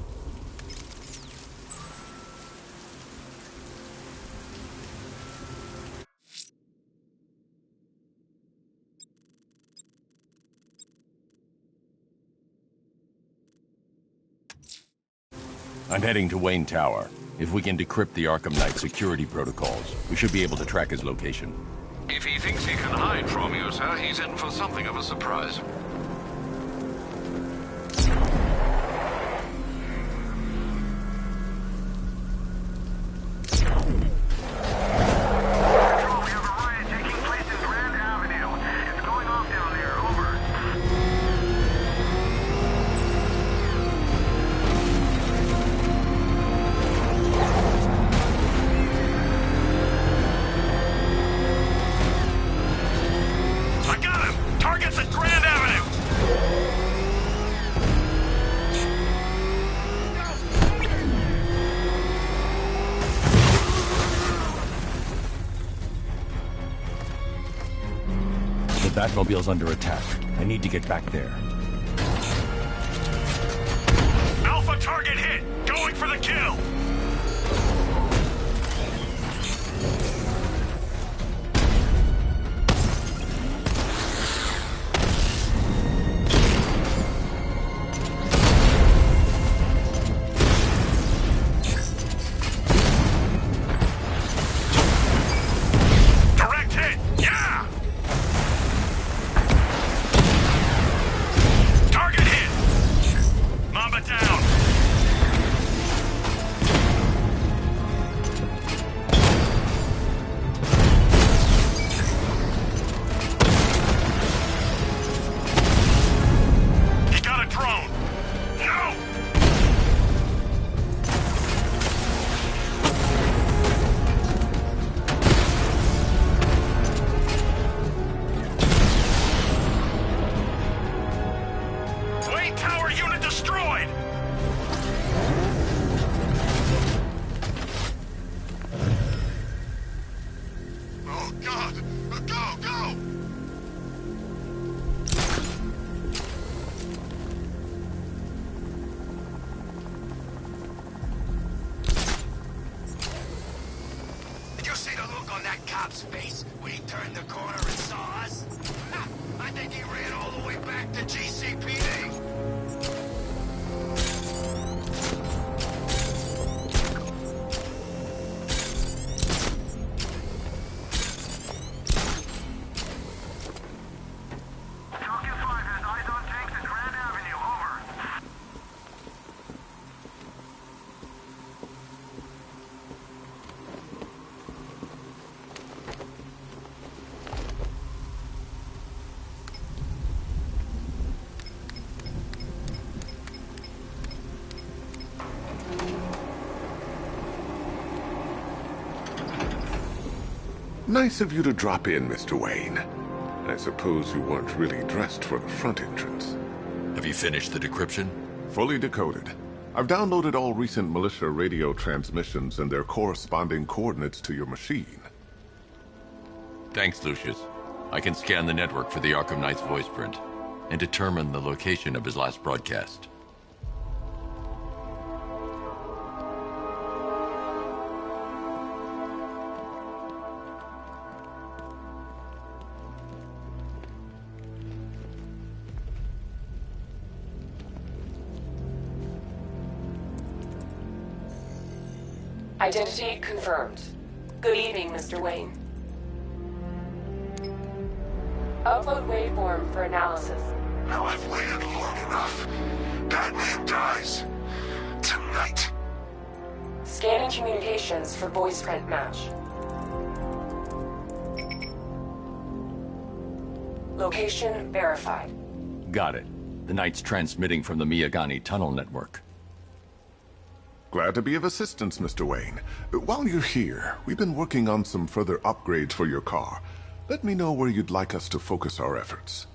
I'm heading to Wayne Tower. If we can decrypt the Arkham Knight security protocols, we should be able to track his location. If he thinks he can hide from you, sir, he's in for something of a surprise. The Batmobile's under attack. I need to get back there. Alpha target hit! Going for the kill! Go, go! Did you see the look on that cop's face when he turned the corner and saw us? Ha! I think he ran all the way back to GCPD. Nice of you to drop in, Mr. Wayne. I suppose you weren't really dressed for the front entrance. Have you finished the decryption? Fully decoded. I've downloaded all recent militia radio transmissions and their corresponding coordinates to your machine. Thanks, Lucius. I can scan the network for the Arkham Knight's voice print and determine the location of his last broadcast. Identity confirmed. Good evening, Mr. Wayne. Upload waveform for analysis. Now I've waited long enough. Batman dies. Tonight. Scanning communications for voice print match. Location verified. Got it. The Knight's transmitting from the Miyagani tunnel network. Glad to be of assistance, Mr. Wayne. While you're here, we've been working on some further upgrades for your car. Let me know where you'd like us to focus our efforts.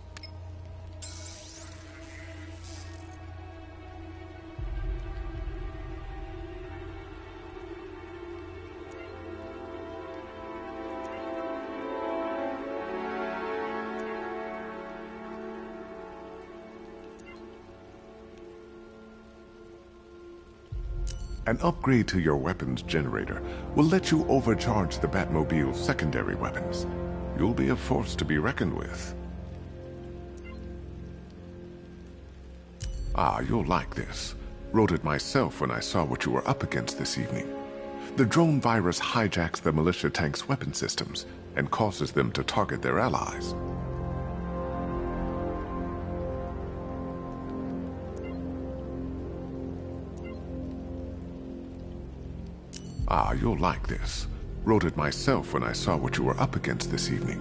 An upgrade to your weapons generator will let you overcharge the Batmobile's secondary weapons. You'll be a force to be reckoned with. Ah, you'll like this. Wrote it myself when I saw what you were up against this evening. The drone virus hijacks the militia tank's weapon systems and causes them to target their allies. Ah, you'll like this. Wrote it myself when I saw what you were up against this evening.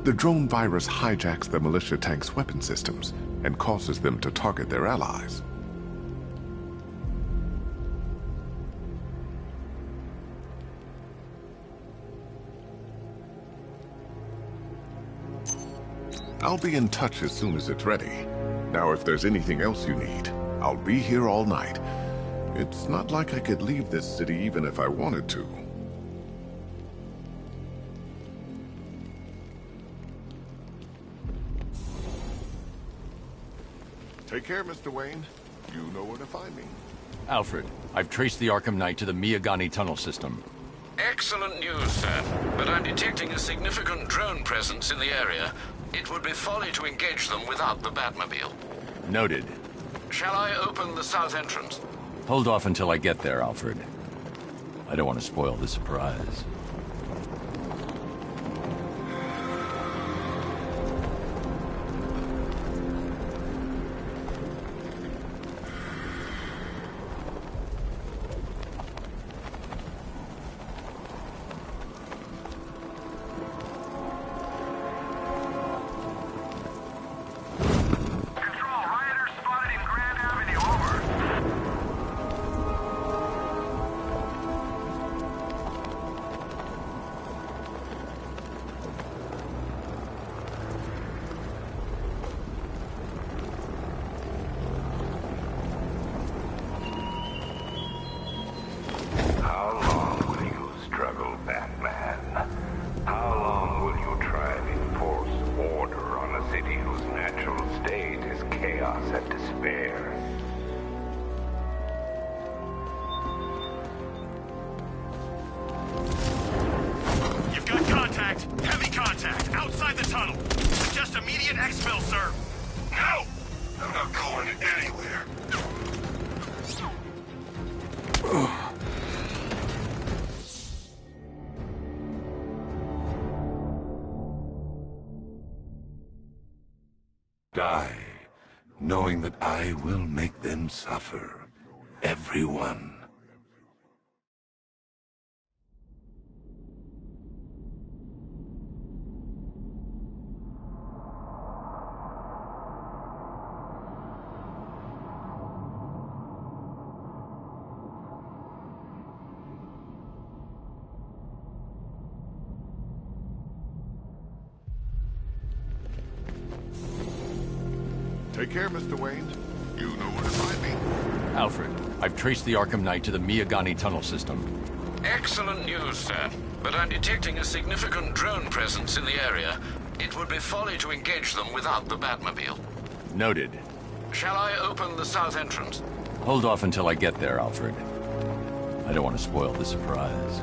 The drone virus hijacks the militia tank's weapon systems and causes them to target their allies. I'll be in touch as soon as it's ready. Now, if there's anything else you need, I'll be here all night. It's not like I could leave this city even if I wanted to. Take care, Mr. Wayne. You know where to find me. Alfred, I've traced the Arkham Knight to the Miyagani tunnel system. Excellent news, sir. But I'm detecting a significant drone presence in the area. It would be folly to engage them without the Batmobile. Noted. Shall I open the south entrance? Hold off until I get there, Alfred. I don't want to spoil the surprise. chaos and despair. You've got contact. Heavy contact. Outside the tunnel. Suggest immediate exfil, sir. No! I'm not going anywhere. Die, knowing that I will make them suffer. Everyone. Take care, Mr. Wayne. You know where to find me. Alfred, I've traced the Arkham Knight to the Miyagani tunnel system. Excellent news, sir. But I'm detecting a significant drone presence in the area. It would be folly to engage them without the Batmobile. Noted. Shall I open the south entrance? Hold off until I get there, Alfred. I don't want to spoil the surprise.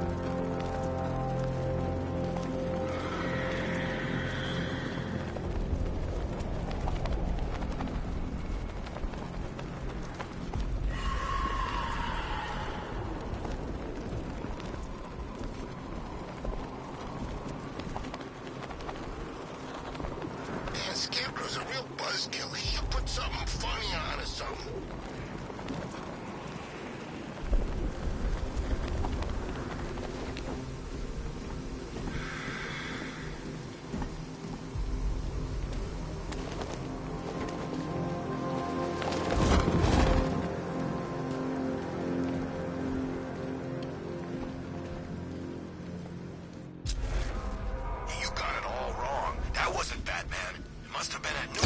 Scarecrow's a real buzzkill. He should put something funny on or something. You got it all wrong. That wasn't Batman. It must have been a new...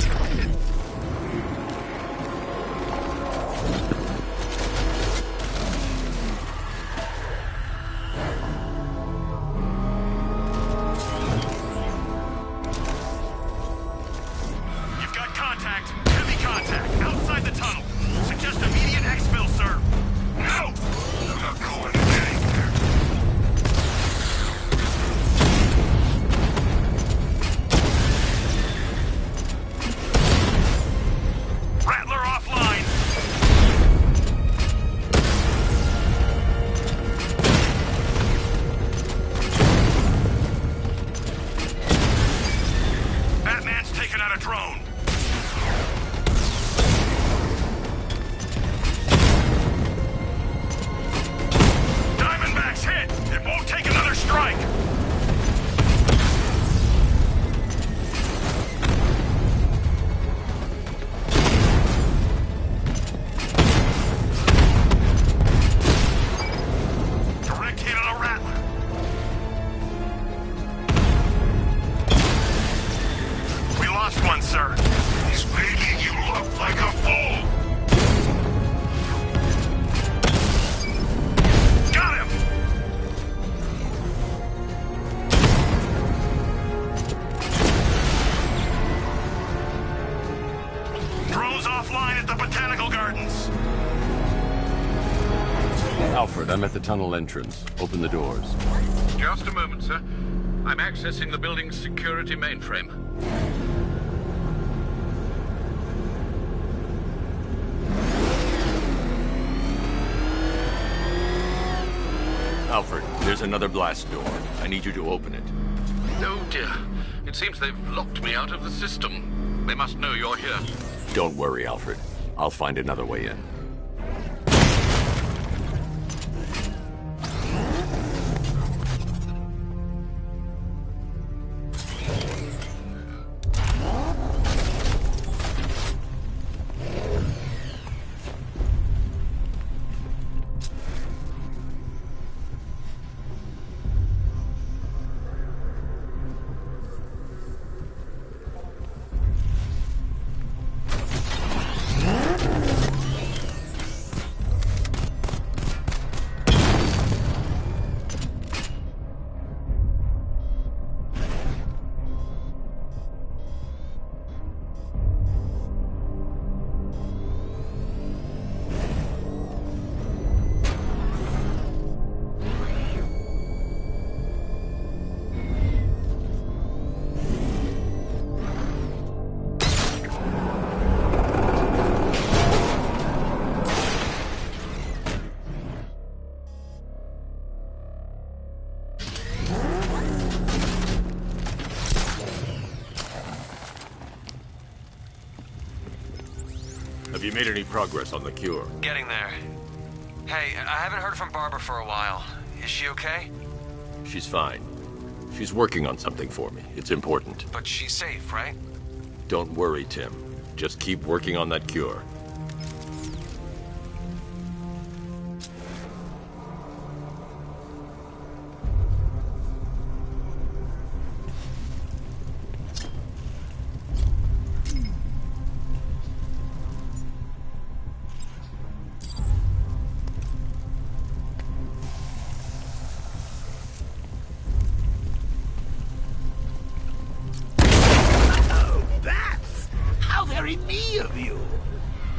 You've got contact. Heavy contact. Outside the tunnel. Suggest immediate exfil, sir. No! I'm not going anywhere. Rattler offline. Batman's taken out a drone. Diamondback's hit. It won't take another strike. Direct hit on a Rattler. We lost one, sir. He's making you look like a fool! Got him! Drone's offline at the Botanical Gardens. Alfred, I'm at the tunnel entrance. Open the doors. Just a moment, sir. I'm accessing the building's security mainframe. Alfred, there's another blast door. I need you to open it. Oh dear. It seems they've locked me out of the system. They must know you're here. Don't worry, Alfred. I'll find another way in. Have you made any progress on the cure? Getting there. Hey, I haven't heard from Barbara for a while. Is she okay? She's fine. She's working on something for me. It's important. But she's safe, right? Don't worry, Tim. Just keep working on that cure.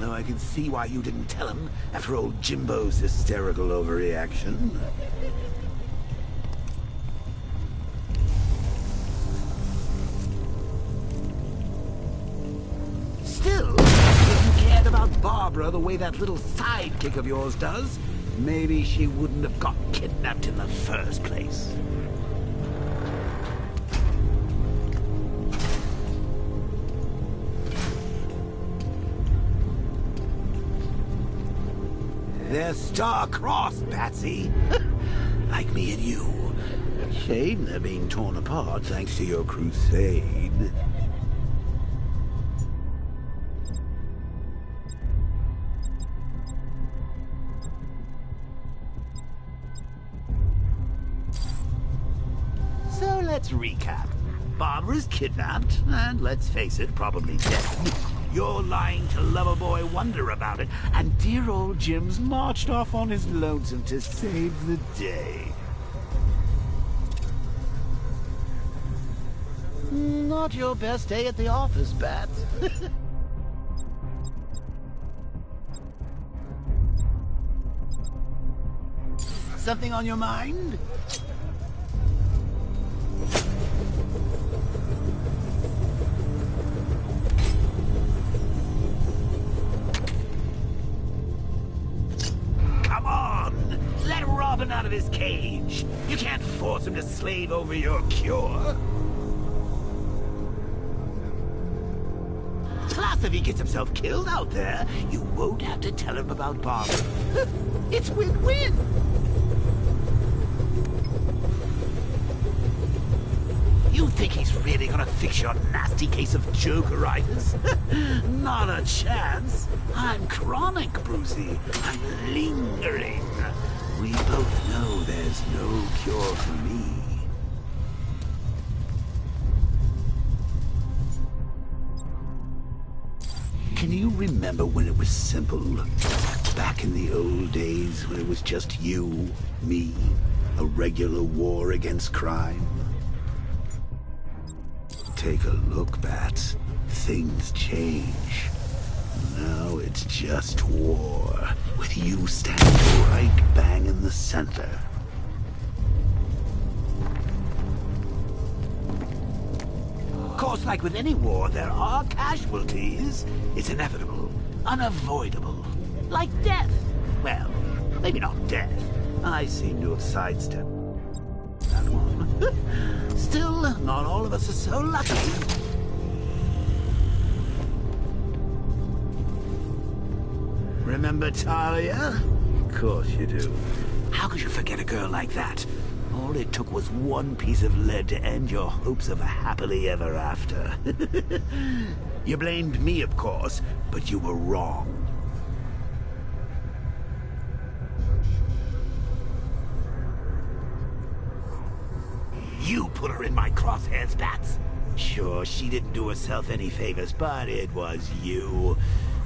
I can see why you didn't tell him after old Jimbo's hysterical overreaction. Still, if you cared about Barbara the way that little sidekick of yours does, maybe she wouldn't have got kidnapped in the first place. They're star-crossed, Patsy. Like me and you. Shame they're being torn apart thanks to your crusade. So let's recap. Barbara's kidnapped, and let's face it, probably dead. You're lying to Loverboy Wonder about it, and dear old Jim's marched off on his lonesome to save the day. Not your best day at the office, Bats. Something on your mind? Out of his cage. You can't force him to slave over your cure. Plus, if he gets himself killed out there, you won't have to tell him about Barbara. It's win-win. You think he's really gonna fix your nasty case of jokeritis? Not a chance. I'm chronic, Brucey. I'm lingering. We both know there's no cure for me. Can you remember when it was simple? Back in the old days when it was just you, me, a regular war against crime? Take a look, Bats. Things change. Now it's just war, with you standing right bang in the center. Of course, like with any war, there are casualties. It's inevitable, unavoidable. Like death. Well, maybe not death. I seem to have sidestepped that one. Still, not all of us are so lucky. Remember Talia? Of course you do. How could you forget a girl like that? All it took was one piece of lead to end your hopes of a happily ever after. You blamed me, of course, but you were wrong. You put her in my crosshairs, Bats. Sure, she didn't do herself any favors, but it was you.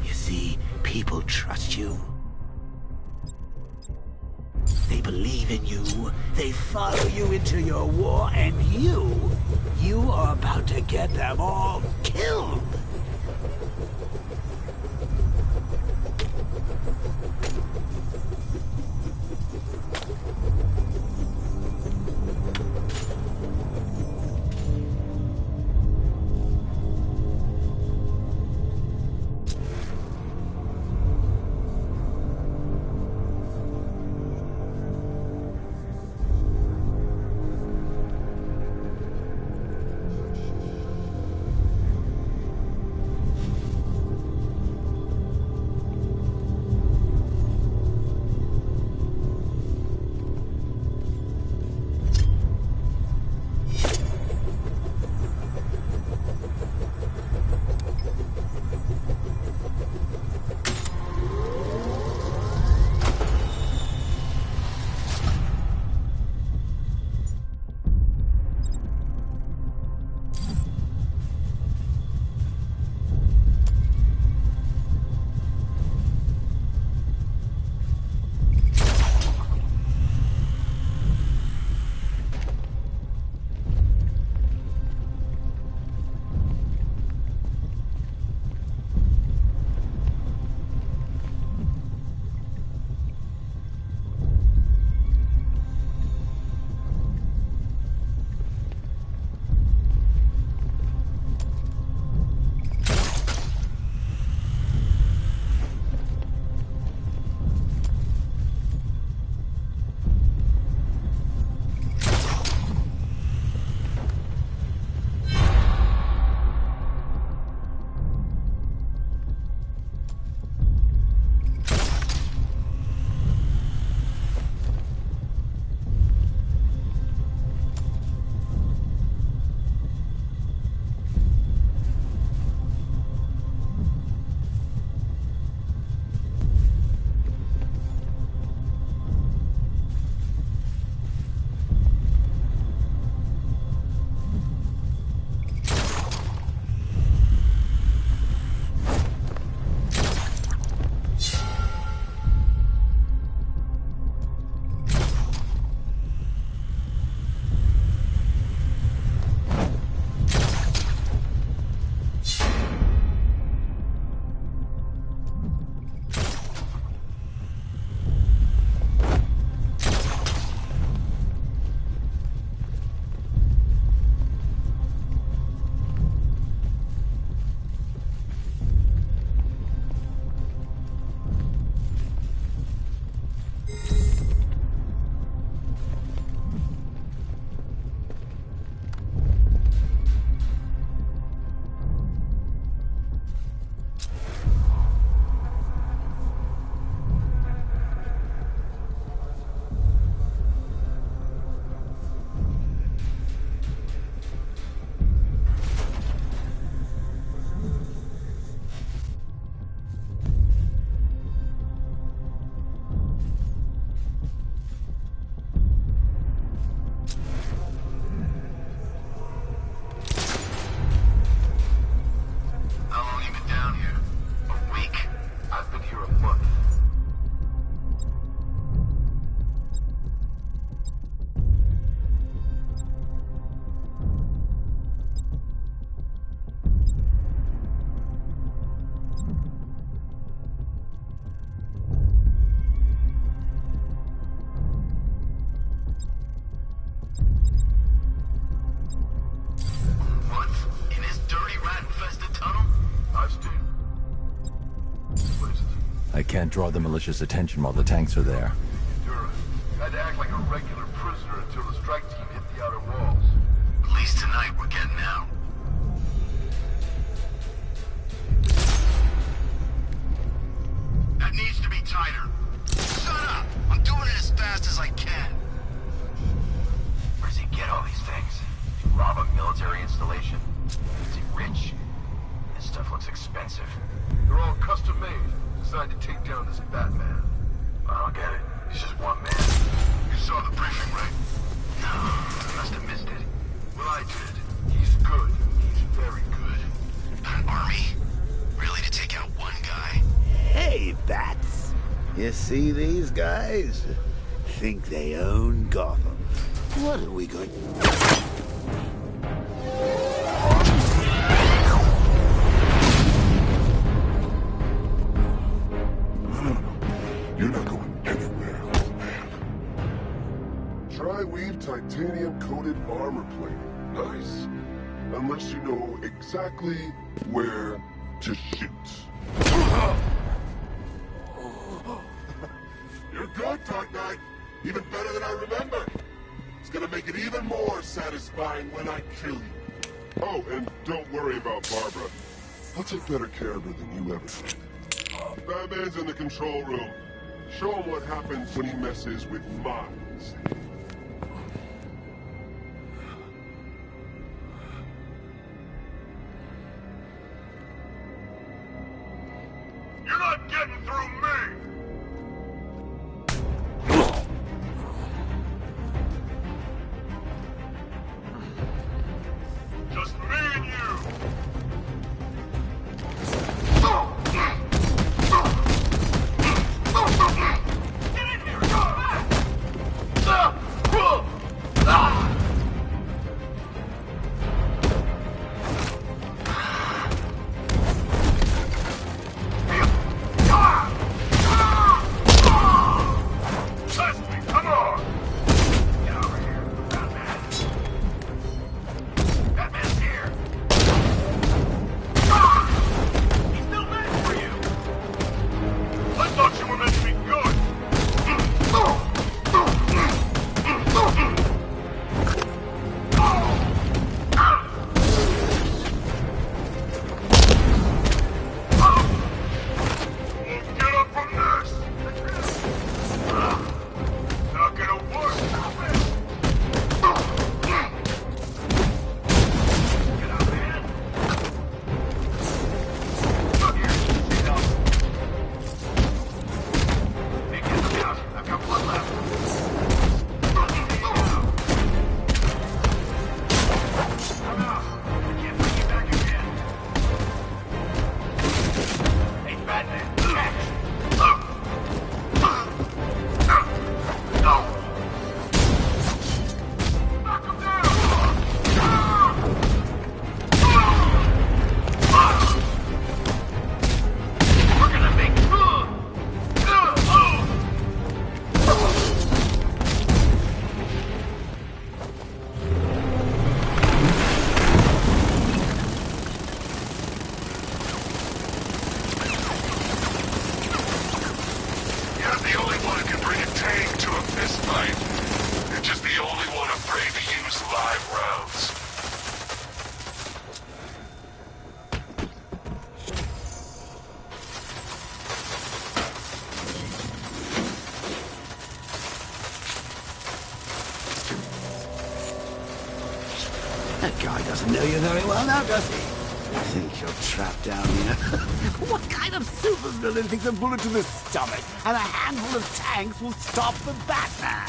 You see, people trust you. They believe in you. They follow you into your war, and you are about to get them all killed. I can't draw the militia's attention while the tanks are there. Endura, you had to act like a regular prisoner until the strike team hit the outer walls. At least tonight we're getting out. That needs to be tighter. Shut up! I'm doing it as fast as I can. Where does he get all these things? Did he rob a military installation? Is he rich? This stuff looks expensive. They're all custom made. Decided to take down this Batman. I don't get it. He's just one man. You saw the briefing, right? No, I must have missed it. Well, I did. He's good. He's very good. An army? Really, to take out one guy? Hey, Bats. You see these guys? Think they own Gotham. What are we going... You're not going anywhere, old man. Tri-weave titanium-coated armor plating. Nice. Unless you know exactly where to shoot. You're good, Dark Knight. Even better than I remember. It's gonna make it even more satisfying when I kill you. Oh, and don't worry about Barbara. I'll take better care of her than you ever did. Batman's in the control room. Show him what happens when he messes with minds. You're not getting through me! Just me and you! Get in here! Go back! Leslie, come on! Get over here, Batman! Batman's here! He's still mad for you! I thought you were meant to be good! Won't get up from this! Not gonna work! Get up, man! Come here, sit down. Hey, get them out. I've got one left. Come out. I can't bring you back again. Hey, Batman, catch! Knock him down! We're gonna make good! You're not the only one who can bring a tank to a fist fight. You're just the only one afraid to use live rounds. That guy doesn't know you very well now, does he? Thinks you're trapped down here. What kind of supervillain thinks a bullet to the stomach and a handful of tanks will stop the Batman?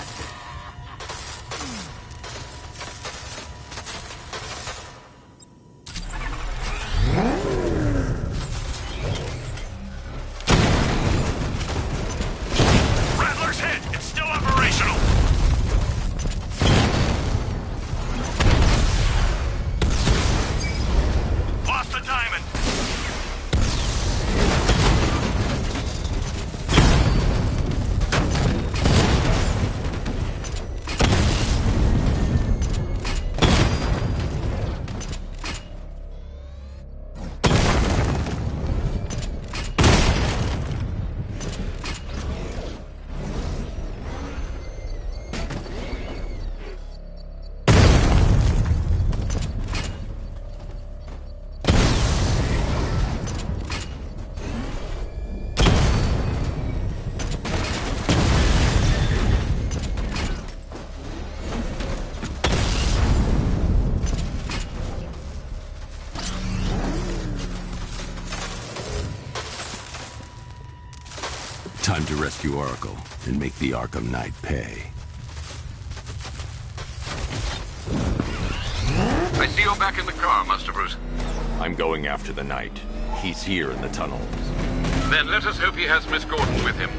Rattler's hit! It's still operational! Lost the diamond! Time to rescue Oracle and make the Arkham Knight pay. I see you're back in the car, Master Bruce. I'm going after the Knight. He's here in the tunnels. Then let us hope he has Miss Gordon with him.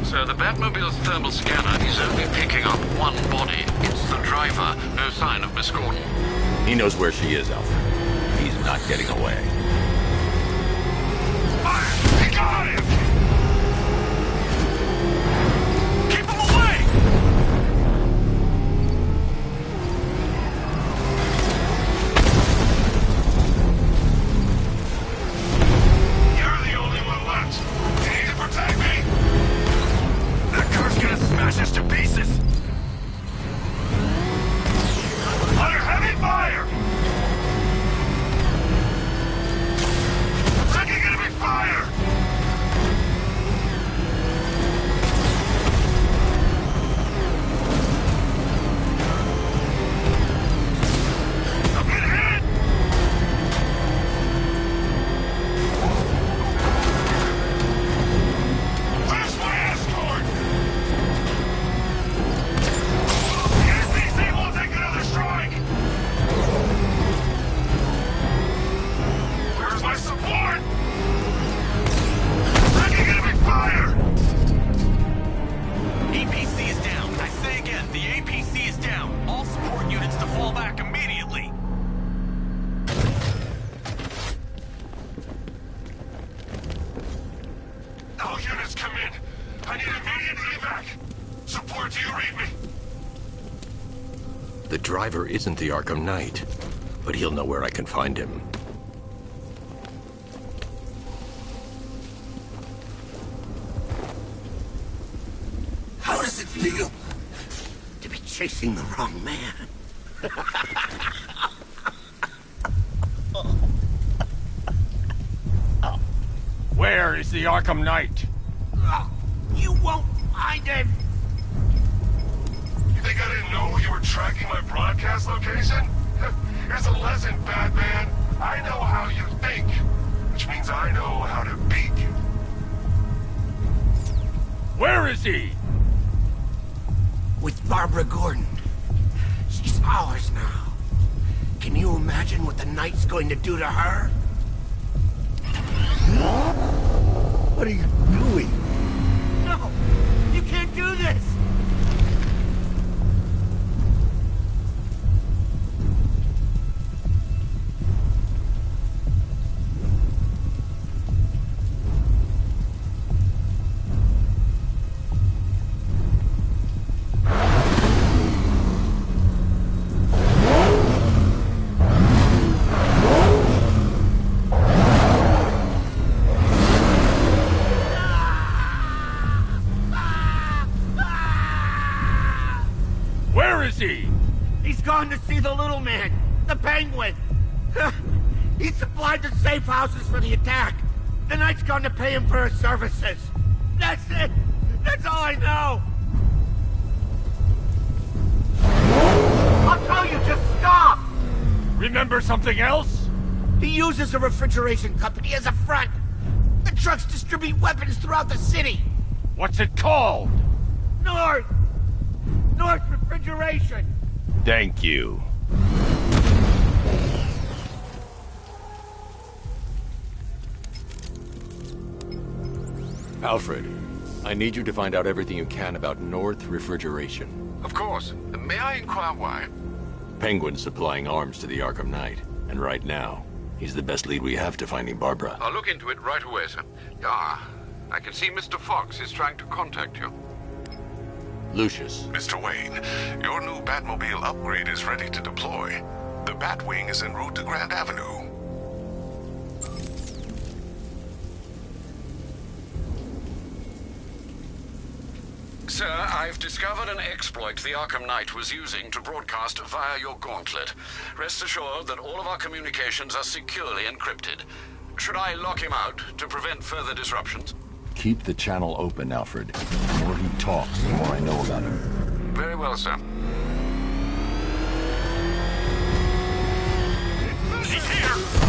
So the Batmobile's thermal scanner is only picking up one body. It's the driver. No sign of Miss Gordon. He knows where she is, Alfred. He's not getting away. Fire! He got him! Keep him away! You're the only one left. You need to protect me! That car's gonna smash us to pieces! Under heavy fire! Taking enemy fire! I'm getting hit! Where's my escort? The SBC won't take another strike! Where's my support? Taking enemy fire! APC is down. I say again, the APC is down. All support units to fall back immediately. All units come in. I need immediate evac. Support, do you read me? The driver isn't the Arkham Knight, but he'll know where I can find him. How does it feel to be chasing the wrong man? Where is the Arkham Knight? You won't find him! You think I didn't know you were tracking my broadcast location? Here's a lesson, Batman. I know how you think, which means I know how to beat you. Where is he? With Barbara Gordon. She's ours now. Can you imagine what the Knight's going to do to her? What are you doing? No! You can't do this! Where is he? He's gone to see the little man, the Penguin. He supplied the safe houses for the attack. The Knight's gone to pay him for his services. That's it. That's all I know. I'll tell you, just stop. Remember something else? He uses a refrigeration company as a front. The trucks distribute weapons throughout the city. What's it called? North Refrigeration. Thank you. Alfred, I need you to find out everything you can about North Refrigeration. Of course. May I inquire why? Penguin's supplying arms to the Arkham Knight, and right now, he's the best lead we have to finding Barbara. I'll look into it right away, sir. Ah, I can see Mr. Fox is trying to contact you. Lucius. Mr. Wayne, your new Batmobile upgrade is ready to deploy. The Batwing is en route to Grand Avenue. Sir, I've discovered an exploit the Arkham Knight was using to broadcast via your gauntlet. Rest assured that all of our communications are securely encrypted. Should I lock him out to prevent further disruptions? Keep the channel open, Alfred. The more he talks, the more I know about him. Very well, sir. He's here!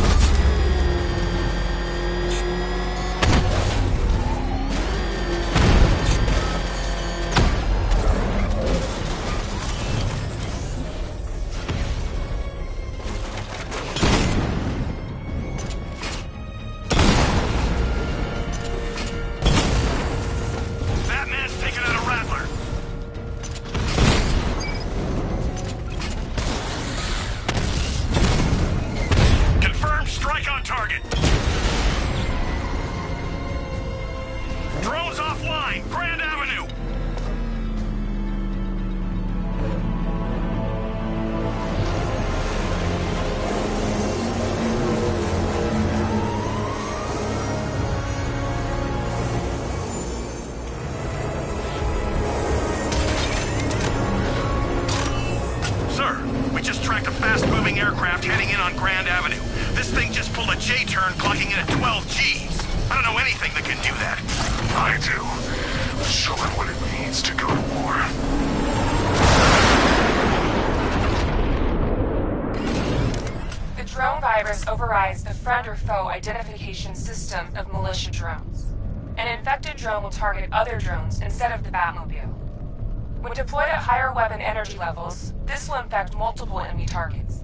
aircraft heading in on Grand Avenue. This thing just pulled a J-turn, clocking in at 12 Gs. I don't know anything that can do that. I do. Show them what it means to go to war. The drone virus overrides the friend or foe identification system of militia drones. An infected drone will target other drones instead of the Batmobile. When deployed at higher weapon energy levels, this will infect multiple enemy targets.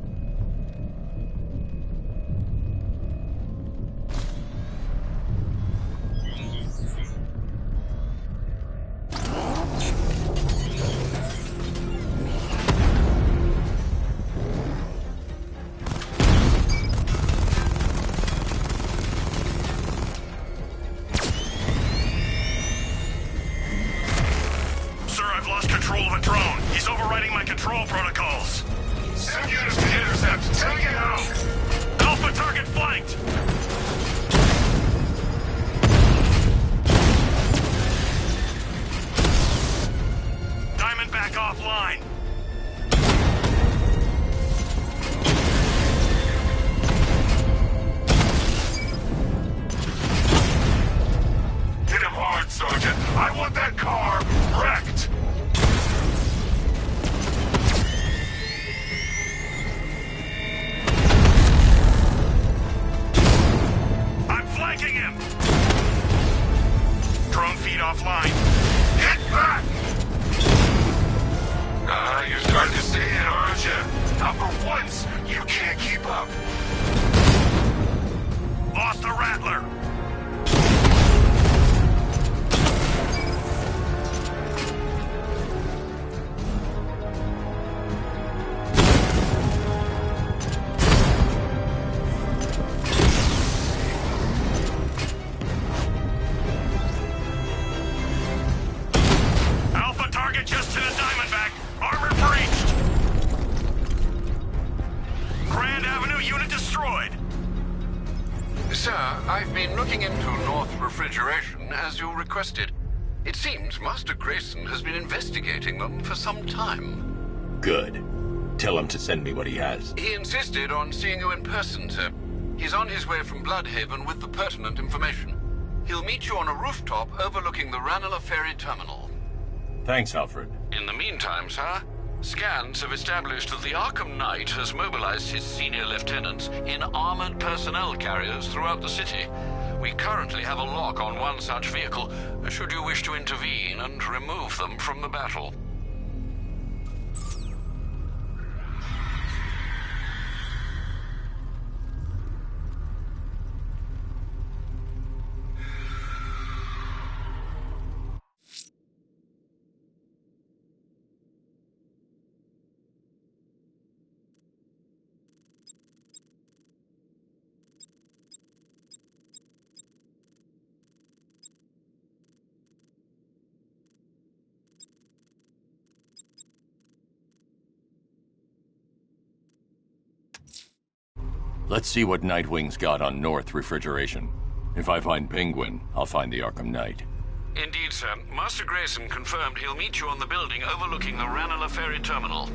It seems Master Grayson has been investigating them for some time. Good. Tell him to send me what he has. He insisted on seeing you in person, sir. He's on his way from Bloodhaven with the pertinent information. He'll meet you on a rooftop overlooking the Ranelagh Ferry Terminal. Thanks, Alfred. In the meantime, sir, scans have established that the Arkham Knight has mobilized his senior lieutenants in armored personnel carriers throughout the city. We currently have a lock on one such vehicle, should you wish to intervene and remove them from the battle. Let's see what Nightwing's got on North Refrigeration. If I find Penguin, I'll find the Arkham Knight. Indeed, sir. Master Grayson confirmed he'll meet you on the building overlooking the Ranelagh Ferry Terminal.